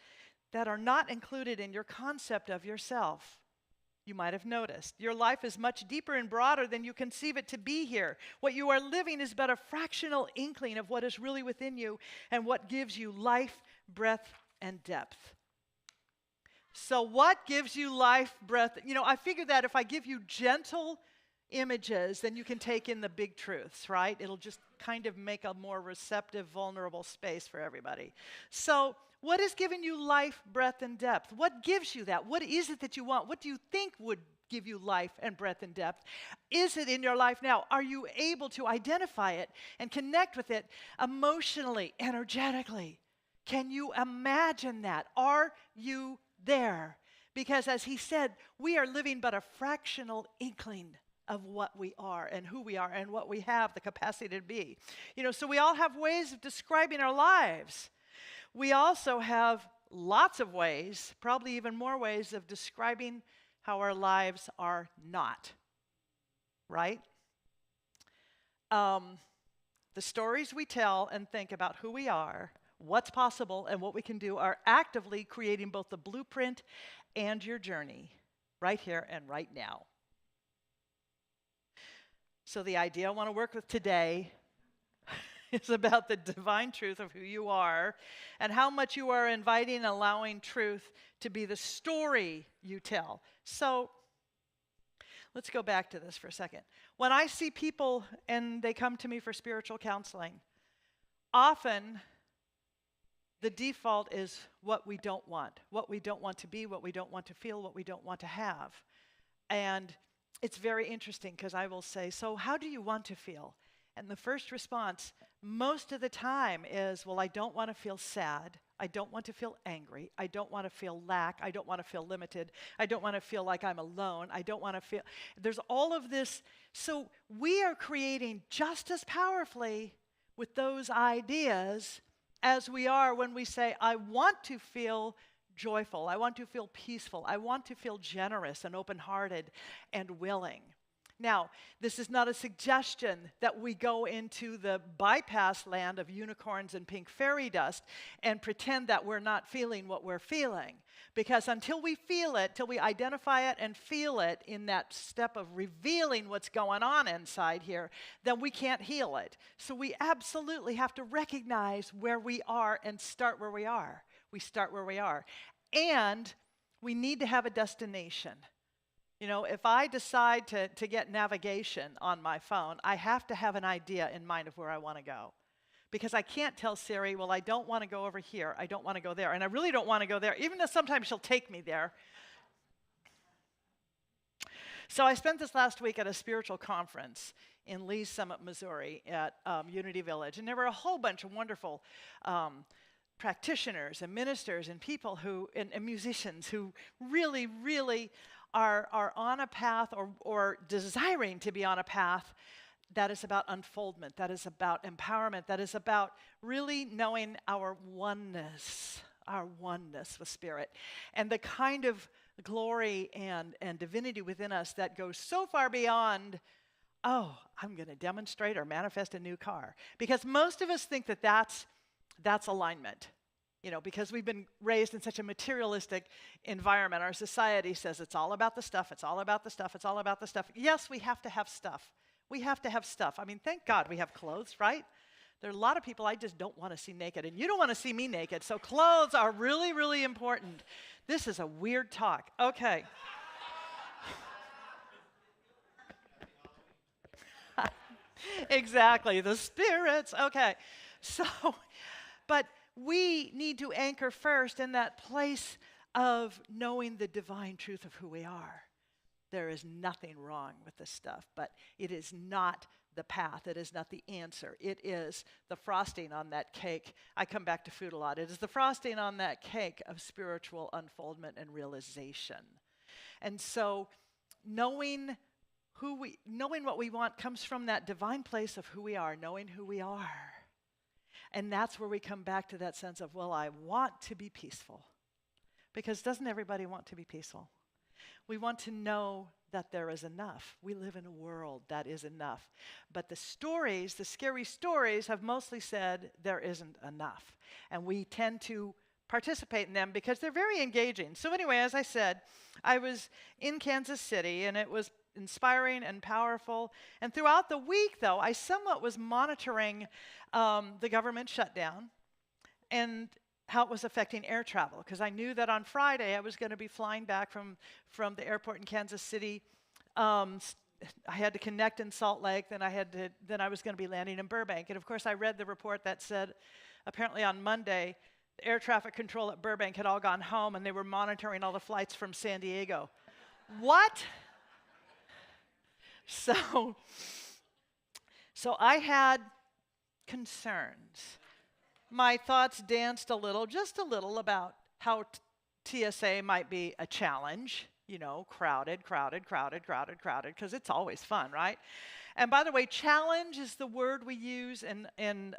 that are not included in your concept of yourself. You might have noticed. Your life is much deeper and broader than you conceive it to be here. What you are living is but a fractional inkling of what is really within you and what gives you life, breath, and depth. So what gives you life, breath? You know, I figured that if I give you gentle images, then you can take in the big truths, right? It'll just kind of make a more receptive, vulnerable space for everybody. So what is giving you life, breath, and depth? What gives you that? What is it that you want? What do you think would give you life and breath and depth? Is it in your life now? Are you able to identify it and connect with it emotionally, energetically? Can you imagine that? Are you there? Because as he said, we are living but a fractional inkling of what we are and who we are and what we have the capacity to be. You know, so we all have ways of describing our lives. We also have lots of ways, probably even more ways, of describing how our lives are not, right? The stories we tell and think about who we are, what's possible, and what we can do are actively creating both the blueprint and your journey right here and right now. So the idea I want to work with today is about the divine truth of who you are and how much you are inviting and allowing truth to be the story you tell. So let's go back to this for a second. When I see people and they come to me for spiritual counseling, often the default is what we don't want to be, what we don't want to feel, what we don't want to have. And it's very interesting because I will say, so how do you want to feel? And the first response most of the time is, well, I don't want to feel sad. I don't want to feel angry. I don't want to feel lack. I don't want to feel limited. I don't want to feel like I'm alone. I don't want to feel, there's all of this. So we are creating just as powerfully with those ideas as we are when we say, I want to feel joyful. I want to feel peaceful. I want to feel generous and open-hearted and willing. Now, this is not a suggestion that we go into the bypass land of unicorns and pink fairy dust and pretend that we're not feeling what we're feeling. Because until we feel it, till we identify it and feel it in that step of revealing what's going on inside here, then we can't heal it. So we absolutely have to recognize where we are and start where we are. We start where we are. And we need to have a destination. You know, if I decide to get navigation on my phone, I have to have an idea in mind of where I want to go. Because I can't tell Siri, well, I don't want to go over here. I don't want to go there. And I really don't want to go there, even though sometimes she'll take me there. So I spent this last week at a spiritual conference in Lee's Summit, Missouri at Unity Village. And there were a whole bunch of wonderful practitioners and ministers and people who, and musicians who really, really are on a path or desiring to be on a path that is about unfoldment, that is about empowerment, that is about really knowing our oneness with Spirit, and the kind of glory and divinity within us that goes so far beyond, oh, I'm going to demonstrate or manifest a new car. Because most of us think that that's alignment. You know, because we've been raised in such a materialistic environment. Our society says it's all about the stuff, it's all about the stuff, it's all about the stuff. Yes, we have to have stuff. We have to have stuff. I mean, thank God we have clothes, right? There are a lot of people I just don't want to see naked, and you don't want to see me naked, so clothes are really, really important. This is a weird talk. Okay. Exactly, the spirits. Okay. So, but we need to anchor first in that place of knowing the divine truth of who we are. There is nothing wrong with this stuff, but it is not the path. It is not the answer. It is the frosting on that cake. I come back to food a lot. It is the frosting on that cake of spiritual unfoldment and realization. And so knowing what we want comes from that divine place of who we are, knowing who we are. And that's where we come back to that sense of, well, I want to be peaceful. Because doesn't everybody want to be peaceful? We want to know that there is enough. We live in a world that is enough. But the stories, the scary stories, have mostly said there isn't enough. And we tend to participate in them because they're very engaging. So anyway, as I said, I was in Kansas City, and it was inspiring and powerful. And throughout the week, though, I somewhat was monitoring the government shutdown and how it was affecting air travel, because I knew that on Friday I was going to be flying back from the airport in Kansas City. I had to connect in Salt Lake, then I was going to be landing in Burbank. And of course, I read the report that said apparently on Monday, the air traffic control at Burbank had all gone home, and they were monitoring all the flights from San Diego. What? So I had concerns. My thoughts danced a little, just a little, about how TSA might be a challenge, crowded, because it's always fun, right? And by the way, challenge is the word we use in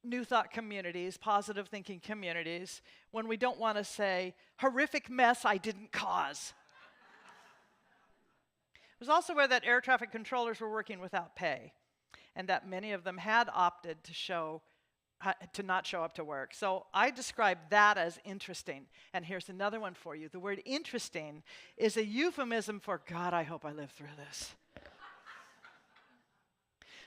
New Thought communities, positive thinking communities, when we don't want to say, horrific mess I didn't cause. It was also where that air traffic controllers were working without pay, and that many of them had opted to not show up to work. So I described that as interesting. And here's another one for you. The word interesting is a euphemism for, God, I hope I live through this.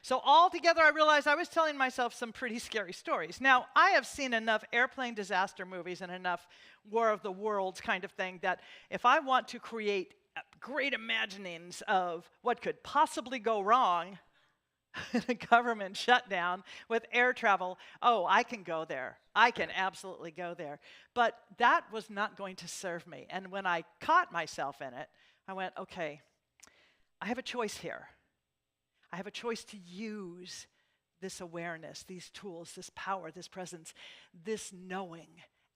So altogether, I realized I was telling myself some pretty scary stories. Now, I have seen enough airplane disaster movies and enough War of the Worlds kind of thing that if I want to create great imaginings of what could possibly go wrong in a government shutdown with air travel, I can go there. I can absolutely go there. But that was not going to serve me. And when I caught myself in it, I went, okay, I have a choice here. I have a choice to use this awareness, these tools, this power, this presence, this knowing,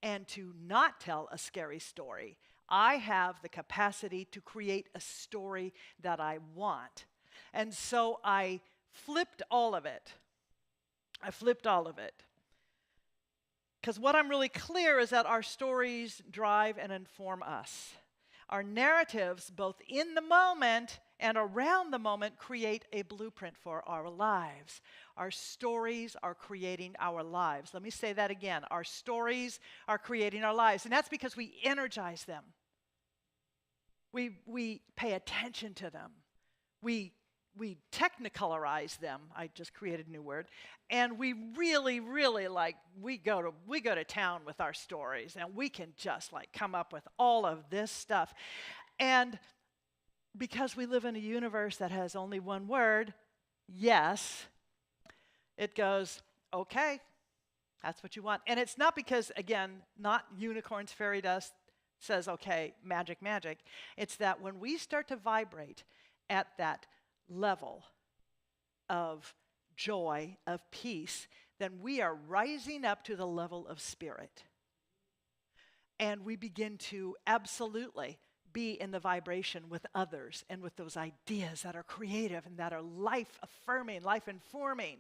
and to not tell a scary story. I have the capacity to create a story that I want. And so I flipped all of it. Because what I'm really clear is that our stories drive and inform us. Our narratives, both in the moment and around the moment, create a blueprint for our lives. Our stories are creating our lives. Let me say that again. Our stories are creating our lives. And that's because we energize them. We pay attention to them. We technicolorize them. I just created a new word. And we really, really we go to town with our stories, and we can just come up with all of this stuff. And because we live in a universe that has only one word, yes, it goes, okay, that's what you want. And it's not because, again, not unicorns, fairy dust says, okay, magic. It's that when we start to vibrate at that level of joy, of peace, then we are rising up to the level of spirit. And we begin to absolutely be in the vibration with others and with those ideas that are creative and that are life-affirming, life-informing,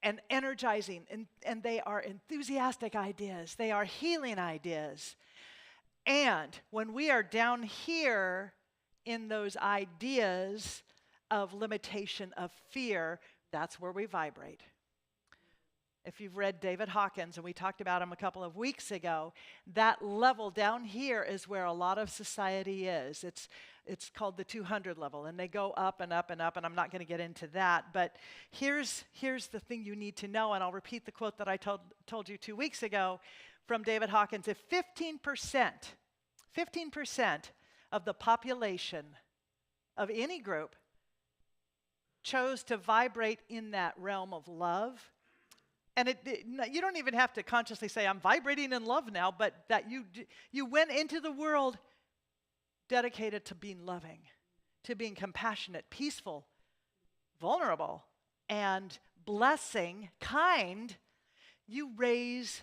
and energizing. And they are enthusiastic ideas. They are healing ideas. And when we are down here in those ideas of limitation, of fear, that's where we vibrate. If you've read David Hawkins, and we talked about him a couple of weeks ago, that level down here is where a lot of society is. It's called the 200 level, and they go up and up and up, and I'm not going to get into that. But here's the thing you need to know, and I'll repeat the quote that I told you 2 weeks ago from David Hawkins. If 15% of the population of any group chose to vibrate in that realm of love. And you don't even have to consciously say, I'm vibrating in love now, but that you went into the world dedicated to being loving, to being compassionate, peaceful, vulnerable, and blessing, kind. You raise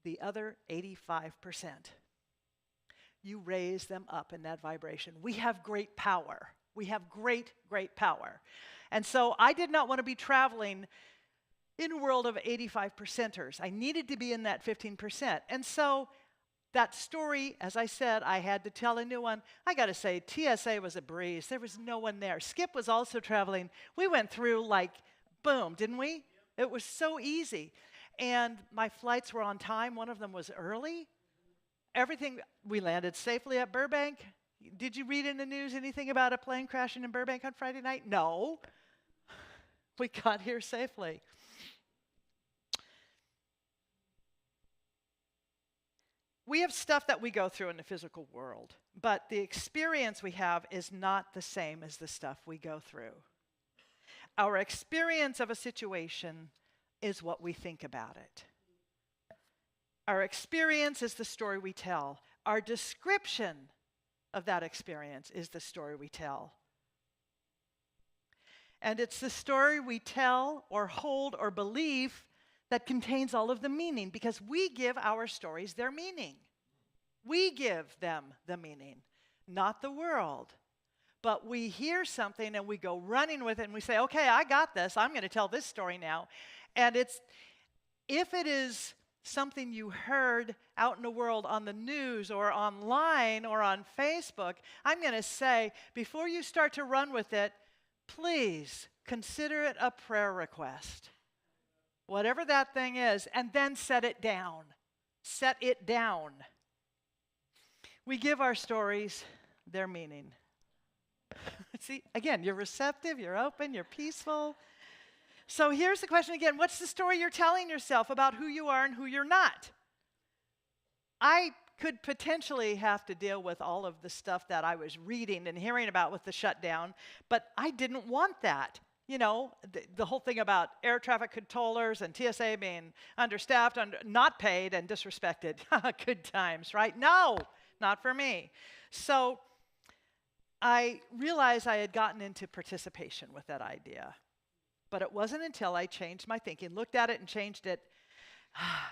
the other 85%. You raise them up in that vibration. We have great power. We have great, great power. And so I did not want to be traveling in a world of 85%ers. I needed to be in that 15%. And so that story, as I said, I had to tell a new one. I got to say, TSA was a breeze. There was no one there. Skip was also traveling. We went through like, boom, didn't we? It was so easy. And my flights were on time. One of them was early. Everything, we landed safely at Burbank. Did you read in the news anything about a plane crashing in Burbank on Friday night? No. We got here safely. We have stuff that we go through in the physical world, but the experience we have is not the same as the stuff we go through. Our experience of a situation is what we think about it. Our experience is the story we tell. Our description of that experience is the story we tell. And it's the story we tell or hold or believe that contains all of the meaning, because we give our stories their meaning. We give them the meaning, not the world. But we hear something and we go running with it and we say, okay, I got this. I'm going to tell this story now. And if it is something you heard out in the world on the news or online or on Facebook, I'm going to say, before you start to run with it, please consider it a prayer request. Whatever that thing is, and then set it down. Set it down. We give our stories their meaning. See, again, you're receptive, you're open, you're peaceful. So here's the question again. What's the story you're telling yourself about who you are and who you're not? I could potentially have to deal with all of the stuff that I was reading and hearing about with the shutdown, but I didn't want that. You know, the whole thing about air traffic controllers and TSA being understaffed, not paid, and disrespected. Good times, right? No, not for me. So I realized I had gotten into participation with that idea. But it wasn't until I changed my thinking, looked at it and changed it,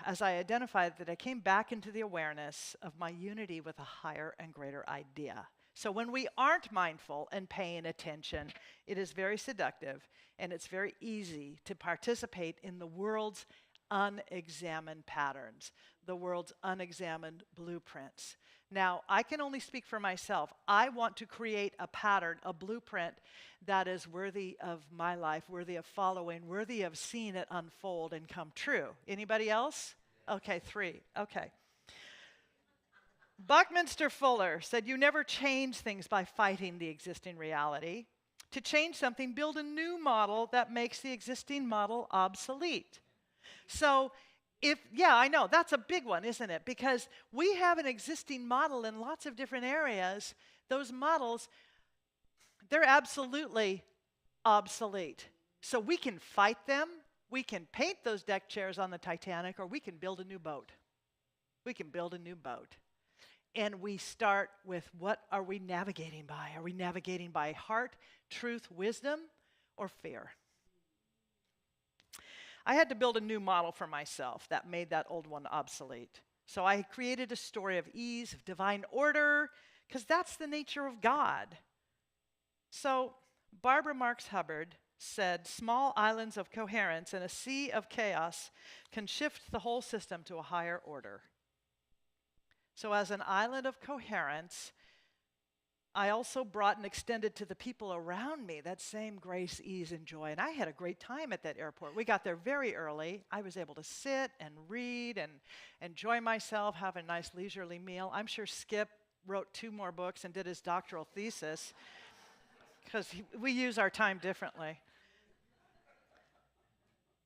as I identified that I came back into the awareness of my unity with a higher and greater idea. So when we aren't mindful and paying attention, it is very seductive, and it's very easy to participate in the world's unexamined patterns, the world's unexamined blueprints. Now, I can only speak for myself. I want to create a pattern, a blueprint that is worthy of my life, worthy of following, worthy of seeing it unfold and come true. Anybody else? Okay, 3. Okay. Buckminster Fuller said, you never change things by fighting the existing reality. To change something, build a new model that makes the existing model obsolete. So, I know, that's a big one, isn't it? Because we have an existing model in lots of different areas. Those models, they're absolutely obsolete. So we can fight them, we can paint those deck chairs on the Titanic, or we can build a new boat. We can build a new boat. And we start with, what are we navigating by? Are we navigating by heart, truth, wisdom, or fear? I had to build a new model for myself that made that old one obsolete. So I created a story of ease, of divine order, because that's the nature of God. So Barbara Marx Hubbard said, small islands of coherence in a sea of chaos can shift the whole system to a higher order. So as an island of coherence, I also brought and extended to the people around me that same grace, ease, and joy. And I had a great time at that airport. We got there very early. I was able to sit and read and enjoy myself, have a nice leisurely meal. I'm sure Skip wrote 2 more books and did his doctoral thesis, because we use our time differently.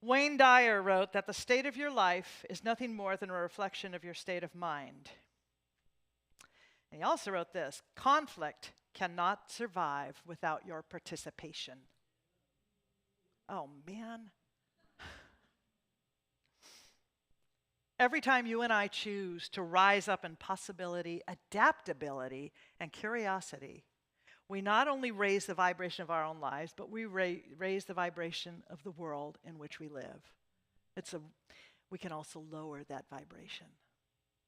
Wayne Dyer wrote that the state of your life is nothing more than a reflection of your state of mind. And he also wrote this: conflict cannot survive without your participation. Oh, man. Every time you and I choose to rise up in possibility, adaptability, and curiosity, we not only raise the vibration of our own lives, but we raise the vibration of the world in which we live. We can also lower that vibration,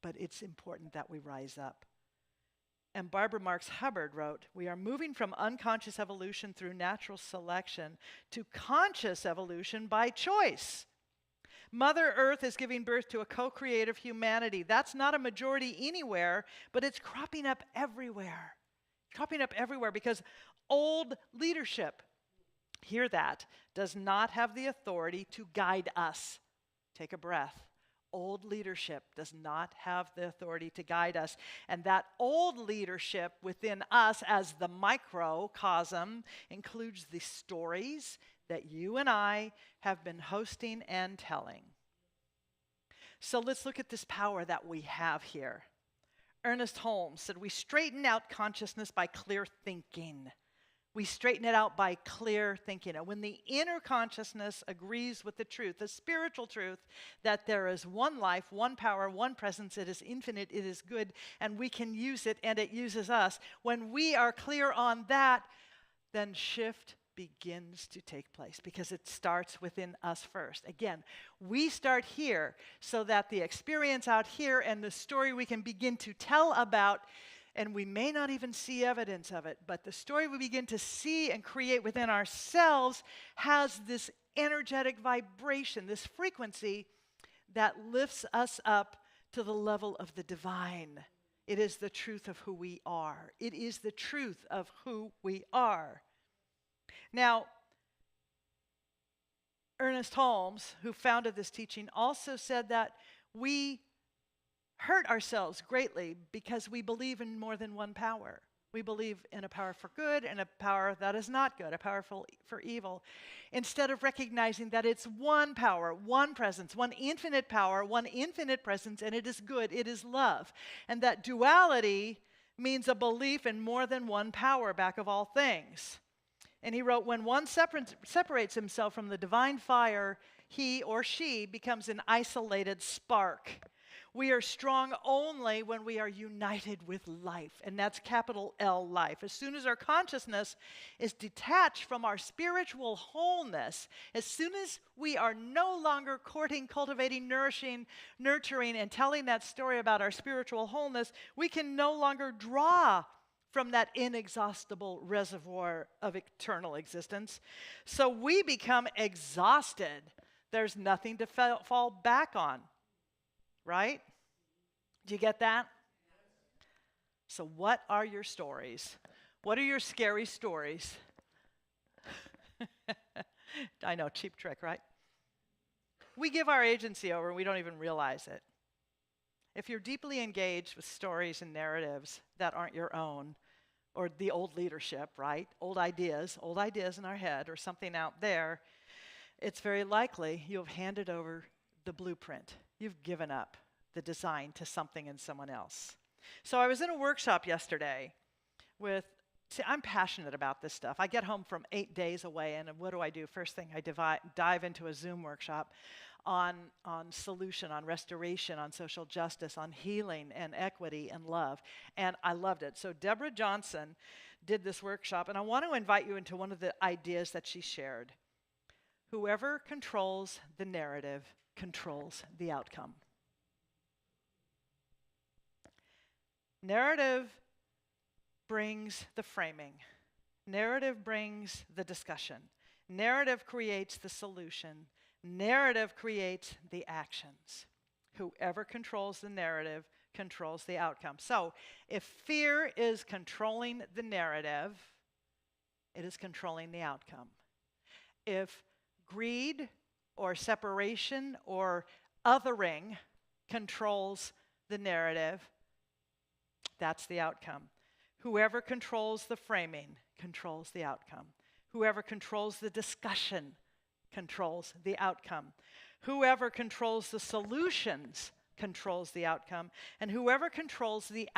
but it's important that we rise up. And Barbara Marx Hubbard wrote, "We are moving from unconscious evolution through natural selection to conscious evolution by choice. Mother Earth is giving birth to a co-creative humanity. That's not a majority anywhere, but it's cropping up everywhere. Cropping up everywhere because old leadership, hear that, does not have the authority to guide us." Take a breath. Old leadership does not have the authority to guide us. And that old leadership within us as the microcosm includes the stories that you and I have been hosting and telling. So let's look at this power that we have here. Ernest Holmes said, "We straighten out consciousness by clear thinking." We straighten it out by clear thinking. And when the inner consciousness agrees with the truth, the spiritual truth, that there is one life, one power, one presence, it is infinite, it is good, and we can use it, and it uses us. When we are clear on that, then shift begins to take place because it starts within us first. Again, we start here so that the experience out here and the story we can begin to tell about, and we may not even see evidence of it, but the story we begin to see and create within ourselves has this energetic vibration, this frequency that lifts us up to the level of the divine. It is the truth of who we are. It is the truth of who we are. Now, Ernest Holmes, who founded this teaching, also said that we hurt ourselves greatly because we believe in more than one power. We believe in a power for good and a power that is not good, a power for evil, instead of recognizing that it's one power, one presence, one infinite power, one infinite presence, and it is good, it is love. And that duality means a belief in more than one power back of all things. And he wrote, "When one separates himself from the divine fire, he or she becomes an isolated spark. We are strong only when we are united with life," and that's capital L, life. As soon as our consciousness is detached from our spiritual wholeness, as soon as we are no longer courting, cultivating, nourishing, nurturing, and telling that story about our spiritual wholeness, we can no longer draw from that inexhaustible reservoir of eternal existence. So we become exhausted. There's nothing to fall back on. Right? Do you get that? So what are your stories? What are your scary stories? I know, cheap trick, right? We give our agency over and we don't even realize it. If you're deeply engaged with stories and narratives that aren't your own, or the old leadership, right? Old ideas in our head or something out there, it's very likely you've handed over the blueprint. You've given up the design to something and someone else. So I was in a workshop yesterday I'm passionate about this stuff. I get home from 8 days away, and what do? First thing, I dive into a Zoom workshop on solution, on restoration, on social justice, on healing and equity and love. And I loved it. So Deborah Johnson did this workshop, and I want to invite you into one of the ideas that she shared. Whoever controls the narrative controls the outcome. Narrative brings the framing. Narrative brings the discussion. Narrative creates the solution. Narrative creates the actions. Whoever controls the narrative controls the outcome. So if fear is controlling the narrative, it is controlling the outcome. If greed or separation or othering controls the narrative, that's the outcome. Whoever controls the framing controls the outcome. Whoever controls the discussion controls the outcome. Whoever controls the solutions controls the outcome. And whoever controls the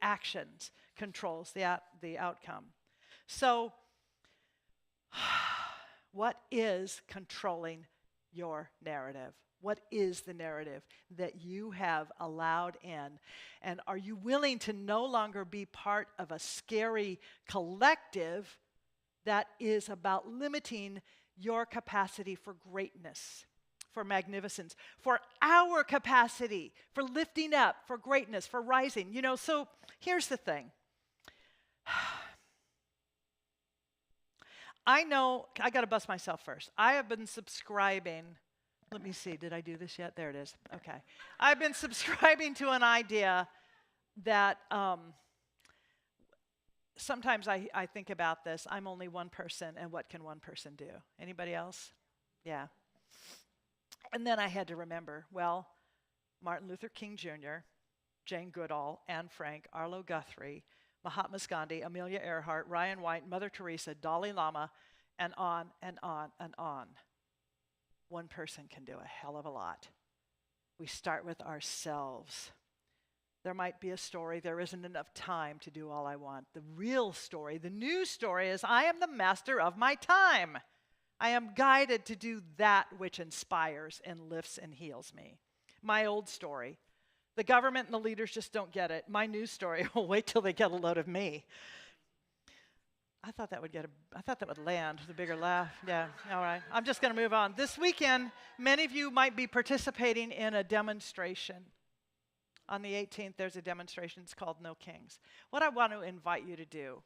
actions controls the outcome. So What is controlling your narrative? What is the narrative that you have allowed in? And are you willing to no longer be part of a scary collective that is about limiting your capacity for greatness, for magnificence, for our capacity, for lifting up, for greatness, for rising? You know, so here's the thing. I know, I got to bust myself first. I have been subscribing. Let me see, did I do this yet? There it is. Okay. I've been subscribing to an idea that sometimes I think about this. I'm only one person, and what can one person do? Anybody else? Yeah. And then I had to remember, well, Martin Luther King Jr., Jane Goodall, Anne Frank, Arlo Guthrie, Mahatma Gandhi, Amelia Earhart, Ryan White, Mother Teresa, Dalai Lama, and on and on and on. One person can do a hell of a lot. We start with ourselves. There might be a story, there isn't enough time to do all I want. The real story, the new story is I am the master of my time. I am guided to do that which inspires and lifts and heals me. My old story. The government and the leaders just don't get it. My new story will wait till they get a load of me. I thought that would land with a bigger laugh. Yeah, all right. I'm just going to move on. This weekend, many of you might be participating in a demonstration. On the 18th, there's a demonstration. It's called No Kings. What I want to invite you to do,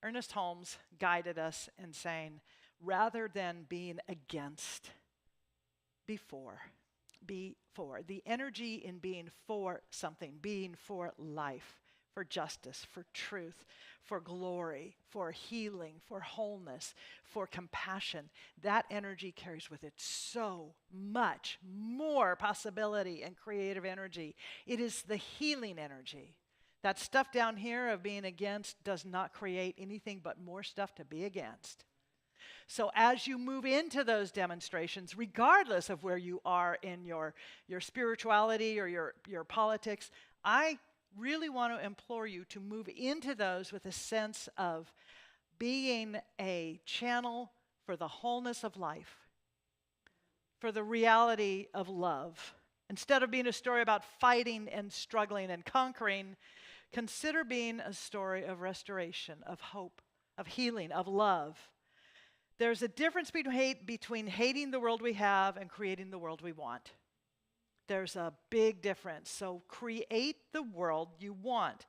Ernest Holmes guided us in saying, rather than being against, be for. Be for. The energy in being for something, being for life, for justice, for truth, for glory, for healing, for wholeness, for compassion. That energy carries with it so much more possibility and creative energy. It is the healing energy. That stuff down here of being against does not create anything but more stuff to be against. So as you move into those demonstrations, regardless of where you are in your spirituality or your politics, I really want to implore you to move into those with a sense of being a channel for the wholeness of life, for the reality of love. Instead of being a story about fighting and struggling and conquering, consider being a story of restoration, of hope, of healing, of love. There's a difference between hating the world we have and creating the world we want. There's a big difference. So create the world you want.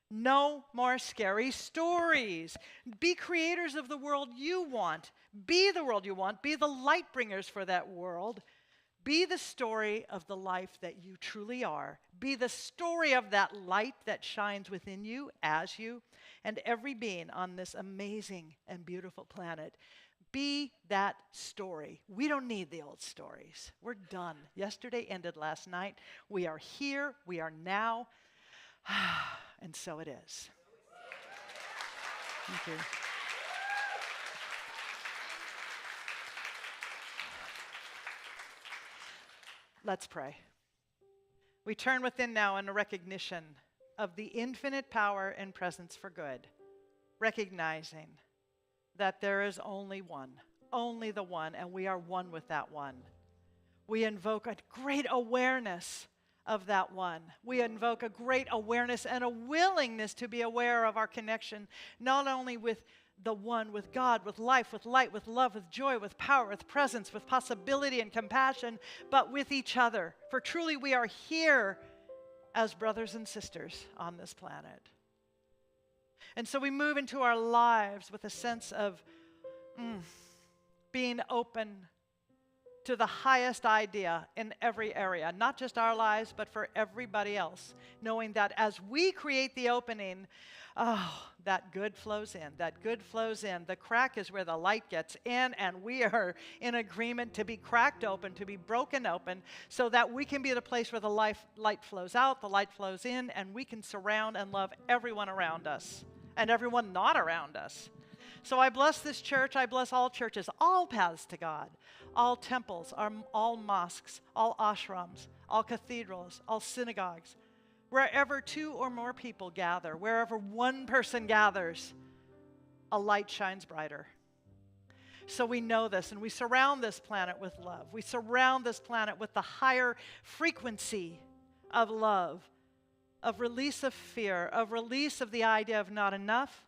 No more scary stories. Be creators of the world you want. Be the world you want. Be the light bringers for that world. Be the story of the life that you truly are. Be the story of that light that shines within you, as you, and every being on this amazing and beautiful planet. Be that story. We don't need the old stories. We're done. Yesterday ended last night. We are here. We are now. And so it is. Thank you. Let's pray. We turn within now in a recognition of the infinite power and presence for good, recognizing that there is only one, only the one, and we are one with that one. We invoke a great awareness of that one. We invoke a great awareness and a willingness to be aware of our connection, not only with the one, with God, with life, with light, with love, with joy, with power, with presence, with possibility and compassion, but with each other. For truly we are here as brothers and sisters on this planet. And so we move into our lives with a sense of being open to the highest idea in every area, not just our lives, but for everybody else, knowing that as we create the opening, that good flows in. That good flows in. The crack is where the light gets in, and we are in agreement to be cracked open, to be broken open, so that we can be the place where the light flows out, the light flows in, and we can surround and love everyone around us and everyone not around us. So I bless this church. I bless all churches, all paths to God, all temples, all mosques, all ashrams, all cathedrals, all synagogues. Wherever two or more people gather, wherever one person gathers, a light shines brighter. So we know this, and we surround this planet with love. We surround this planet with the higher frequency of love, of release of fear, of release of the idea of not enough,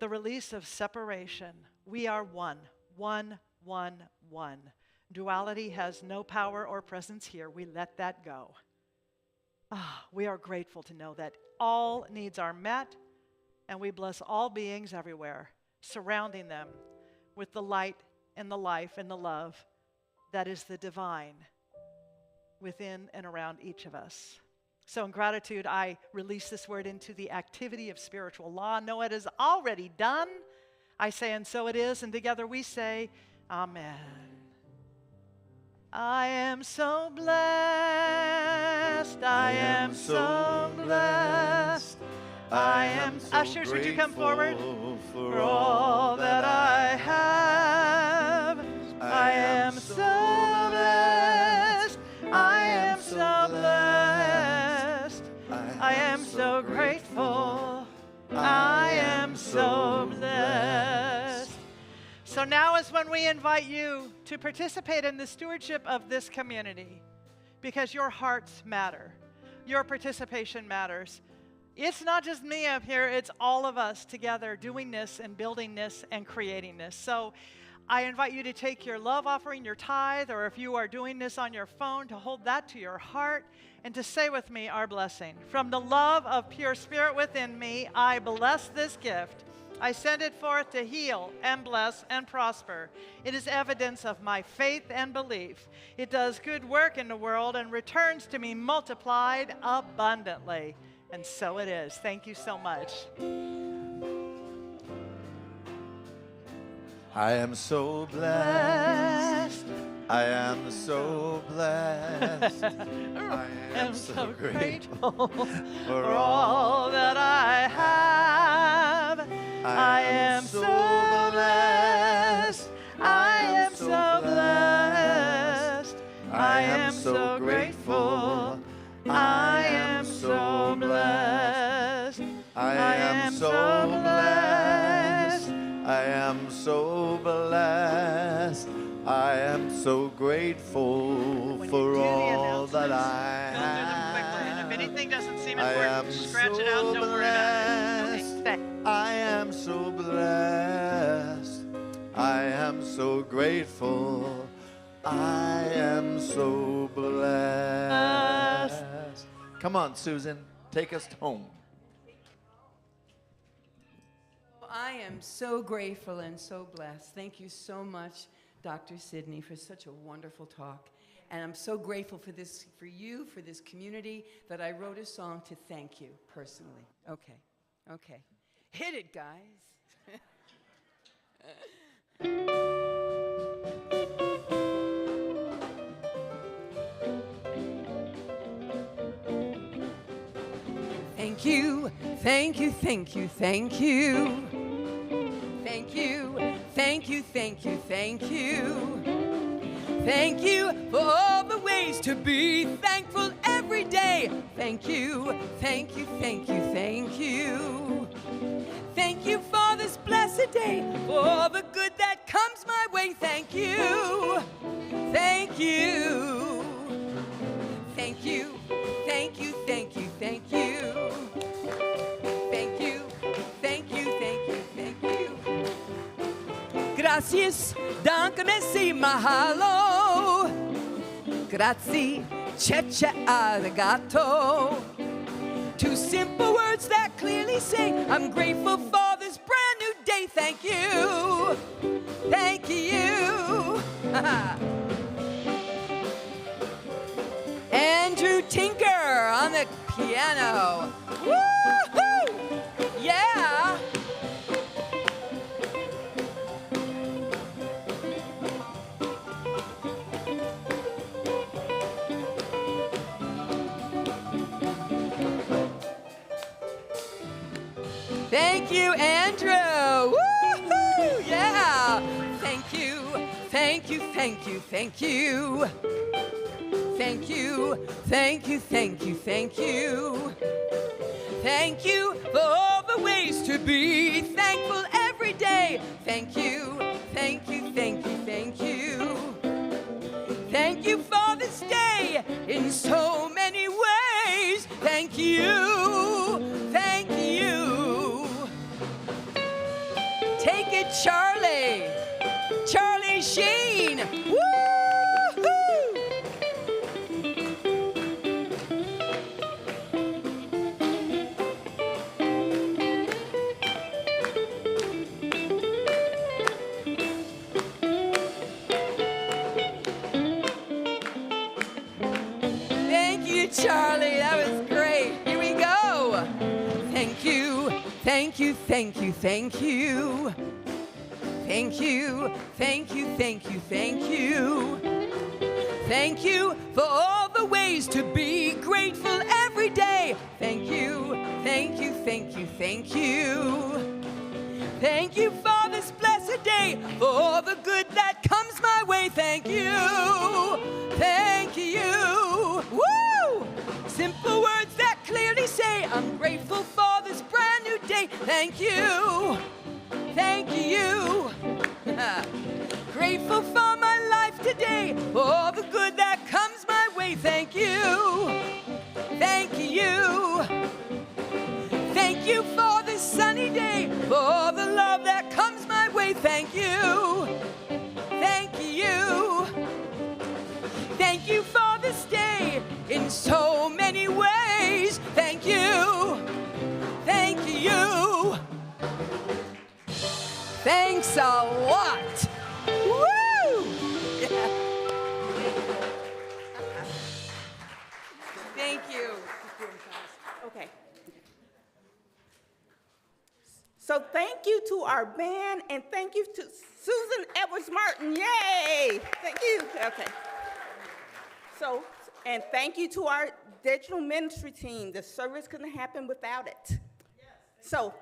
the release of separation. We are one, one, one, one. Duality has no power or presence here. We let that go. We are grateful to know that all needs are met, and we bless all beings everywhere, surrounding them with the light and the life and the love that is the divine within and around each of us. So in gratitude, I release this word into the activity of spiritual law. Know it is already done. I say, and so it is, and together we say, Amen. I am so blessed. I am so blessed. I am so Ushers, would you come forward? For all that I have, I am so blessed. I am so blessed. I am so grateful. I am so blessed. So now is when we invite you to participate in the stewardship of this community, because your hearts matter. Your participation matters. It's not just me up here, it's all of us together doing this and building this and creating this. So I invite you to take your love offering, your tithe, or if you are doing this on your phone, to hold that to your heart and to say with me our blessing. From the love of pure spirit within me, I bless this gift. I send it forth to heal and bless and prosper. It is evidence of my faith and belief. It does good work in the world and returns to me multiplied abundantly. And so it is. Thank you so much. I am so blessed. I am so blessed. I am so grateful for all that I have. I am so blessed. I am so blessed. I am so grateful. I am so blessed. I am so blessed. I am so blessed. I am so grateful for all that I Go through them quickly, and have. if anything doesn't seem I important, am scratch it out. Don't worry about it. Okay, I am so blessed. I am so grateful. I am so blessed. Come on, Susan, take us home. I am so grateful and so blessed. Thank you so much, Dr. Sidney, for such a wonderful talk. And I'm so grateful for this, for you, for this community, that I wrote a song to thank you personally. Okay. Hit it, guys. Thank you, thank you, thank you, thank you. Thank you, thank you, thank you, thank you. Thank you for all the ways to be thankful every day. Thank you, thank you, thank you, thank you. Thank you for this blessed day, for all the good that comes my way. Thank you, thank you. Thank you, thank you, thank you, thank you. Thank you, thank you, thank you, thank you. Gracias, danke, merci, mahalo. Grazie, cecia, arigato. Two simple words that clearly say I'm grateful for this brand new day. Thank you, thank you. Andrew Tinker on the piano. Woo-hoo! Yeah! Thank you, Andrew. Woo-hoo! Yeah! Thank you, thank you, thank you, thank you. Thank you, thank you, thank you, thank you. Thank you for all the ways to be thankful every day. Thank you, thank you, thank you, thank you. Thank you for this day in so many ways. Thank you, thank you. Take it, Charlie. Charlie Sheen. Woo-hoo! Thank you, Charlie. That was great. Here we go. Thank you, thank you, thank you, thank you. Thank you, thank you, thank you, thank you. Thank you for all the ways to be grateful every day. Thank you, thank you, thank you, thank you. Thank you for this blessed day, for all the good that comes my way. Thank you, thank you. Woo! Simple words that clearly say I'm grateful for this brand new day. Thank you, thank you. Grateful for my life today, for all the good that comes my way. Thank you, thank you. Thank you for this sunny day, for all the love that comes my way. Thank you, thank you. Thank you for this day in so many ways. Thank you, thank you. Thanks a lot. Woo! Yeah. Thank you. Okay. So thank you to our band, and thank you to Susan Edwards Martin. Yay! Thank you. Okay. So, and thank you to our digital ministry team. The service couldn't happen without it. So,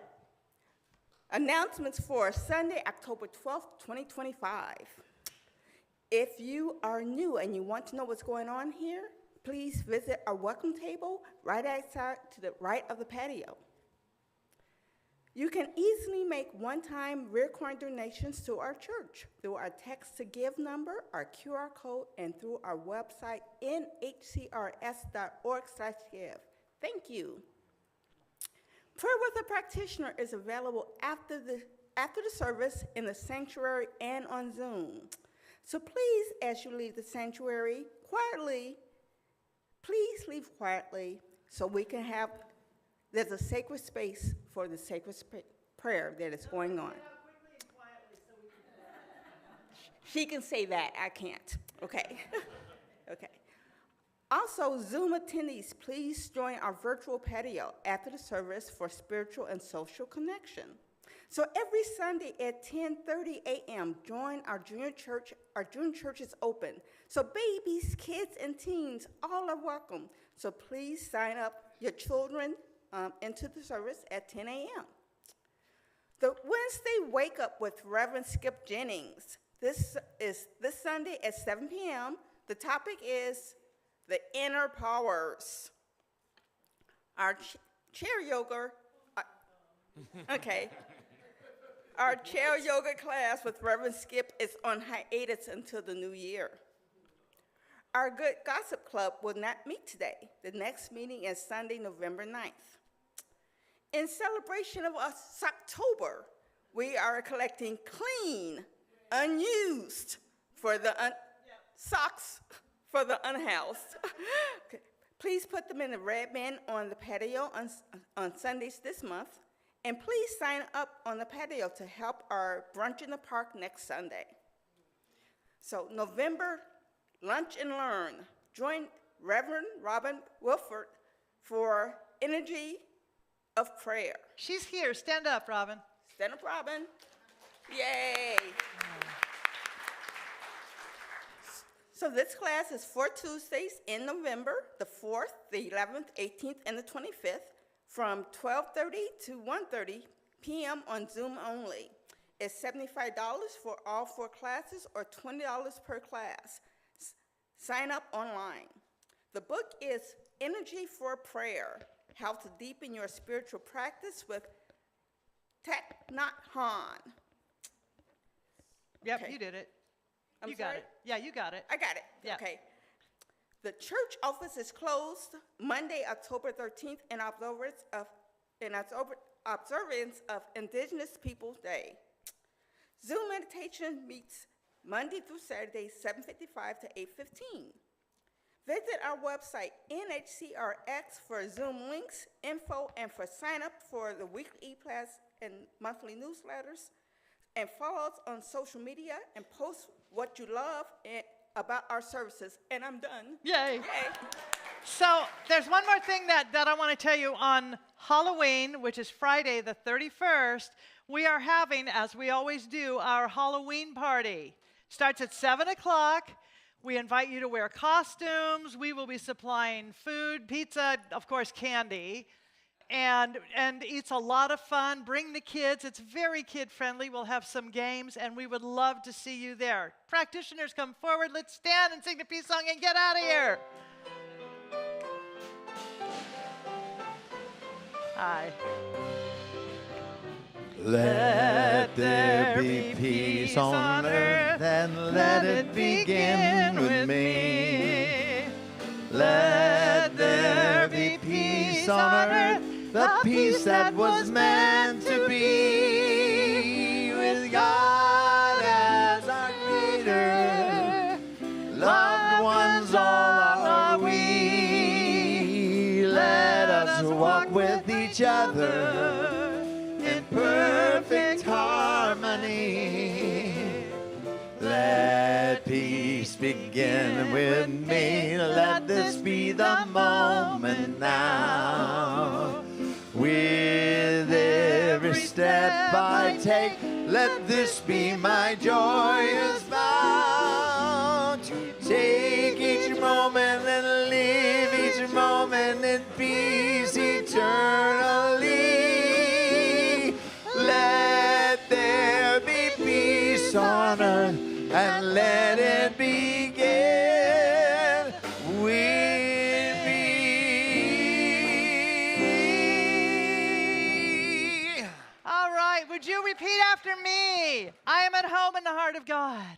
announcements for Sunday, October 12th, 2025. If you are new and you want to know what's going on here, please visit our welcome table right outside to the right of the patio. You can easily make one-time recurring donations to our church through our text-to-give number, our QR code, and through our website, nhcrs.org/give. Thank you. Prayer with a practitioner is available after the service in the sanctuary and on Zoom. So please, as you leave the sanctuary quietly, please leave quietly so we can have, there's a sacred space for the sacred prayer that is going on. She can say that, I can't. Okay. Okay. Also, Zoom attendees, please join our virtual patio after the service for spiritual and social connection. So every Sunday at 10:30 a.m., join our junior church. Our junior church is open. So babies, kids, and teens, all are welcome. So please sign up your children into the service at 10 a.m. The Wednesday Wake Up with Reverend Skip Jennings. This is this Sunday at 7 p.m. The topic is the inner powers. Our chair yoga, okay. Our chair yoga class with Reverend Skip is on hiatus until the new year. Our Good Gossip Club will not meet today. The next meeting is Sunday, November 9th. In celebration of us October, we are collecting clean, unused for the socks for the unhoused. Okay. Please put them in the red bin on the patio on Sundays this month. And please sign up on the patio to help our brunch in the park next Sunday. So November, Lunch and Learn. Join Reverend Robin Wilford for Energy of Prayer. She's here. Stand up, Robin. Stand up, Robin. Yay. So this class is 4 Tuesdays in November, the 4th, the 11th, 18th, and the 25th, from 12:30 to 1:30 p.m. on Zoom only. It's $75 for all 4 classes or $20 per class. Sign up online. The book is Energy for Prayer, How to Deepen Your Spiritual Practice with Thich Nhat Hanh. Yep, Okay. you did it. I'm You got sorry? it. Yeah, you got it. I got it. Yeah. Okay. The church office is closed Monday, October 13th, in observance of Indigenous Peoples Day. Zoom meditation meets Monday through Saturday, 7:55 to 8:15. Visit our website, NHCRX, for Zoom links, info, and for sign up for the weekly e-class and monthly newsletters. And follow us on social media and post what you love about our services. And I'm done. Yay. Yay. So there's one more thing that I want to tell you. On Halloween, which is Friday the 31st, we are having, as we always do, our Halloween party. Starts at 7 o'clock. We invite you to wear costumes. We will be supplying food, pizza, of course, candy. And it's a lot of fun. Bring the kids. It's very kid-friendly. We'll have some games, and we would love to see you there. Practitioners, come forward. Let's stand and sing the peace song and get out of here. Hi. Let there be peace on earth, and let it begin with me. Let there be peace on earth, the peace that was meant to be. With God as our leader, loved ones all are we. Let us walk with each other in perfect harmony. Let peace begin with me. Let this be the moment now. With every step I take, let this be my joyous vow. To take each moment and live each moment in peace eternally. Let there be peace on earth, and let it begin with me. All right, would you repeat after me? I am at home in the heart of God.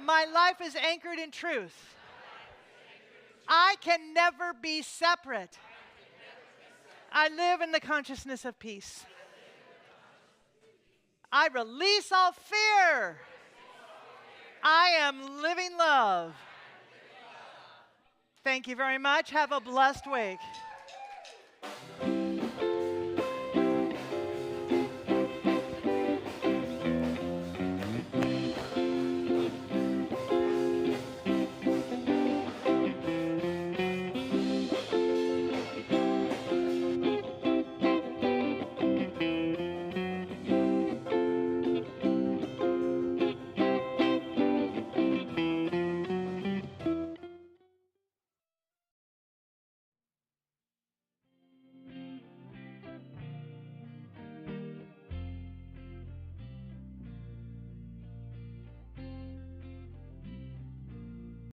My life is anchored in truth. I can never be separate. I live in the consciousness of peace. I release all fear. I am living love. Thank you very much. Have a blessed week.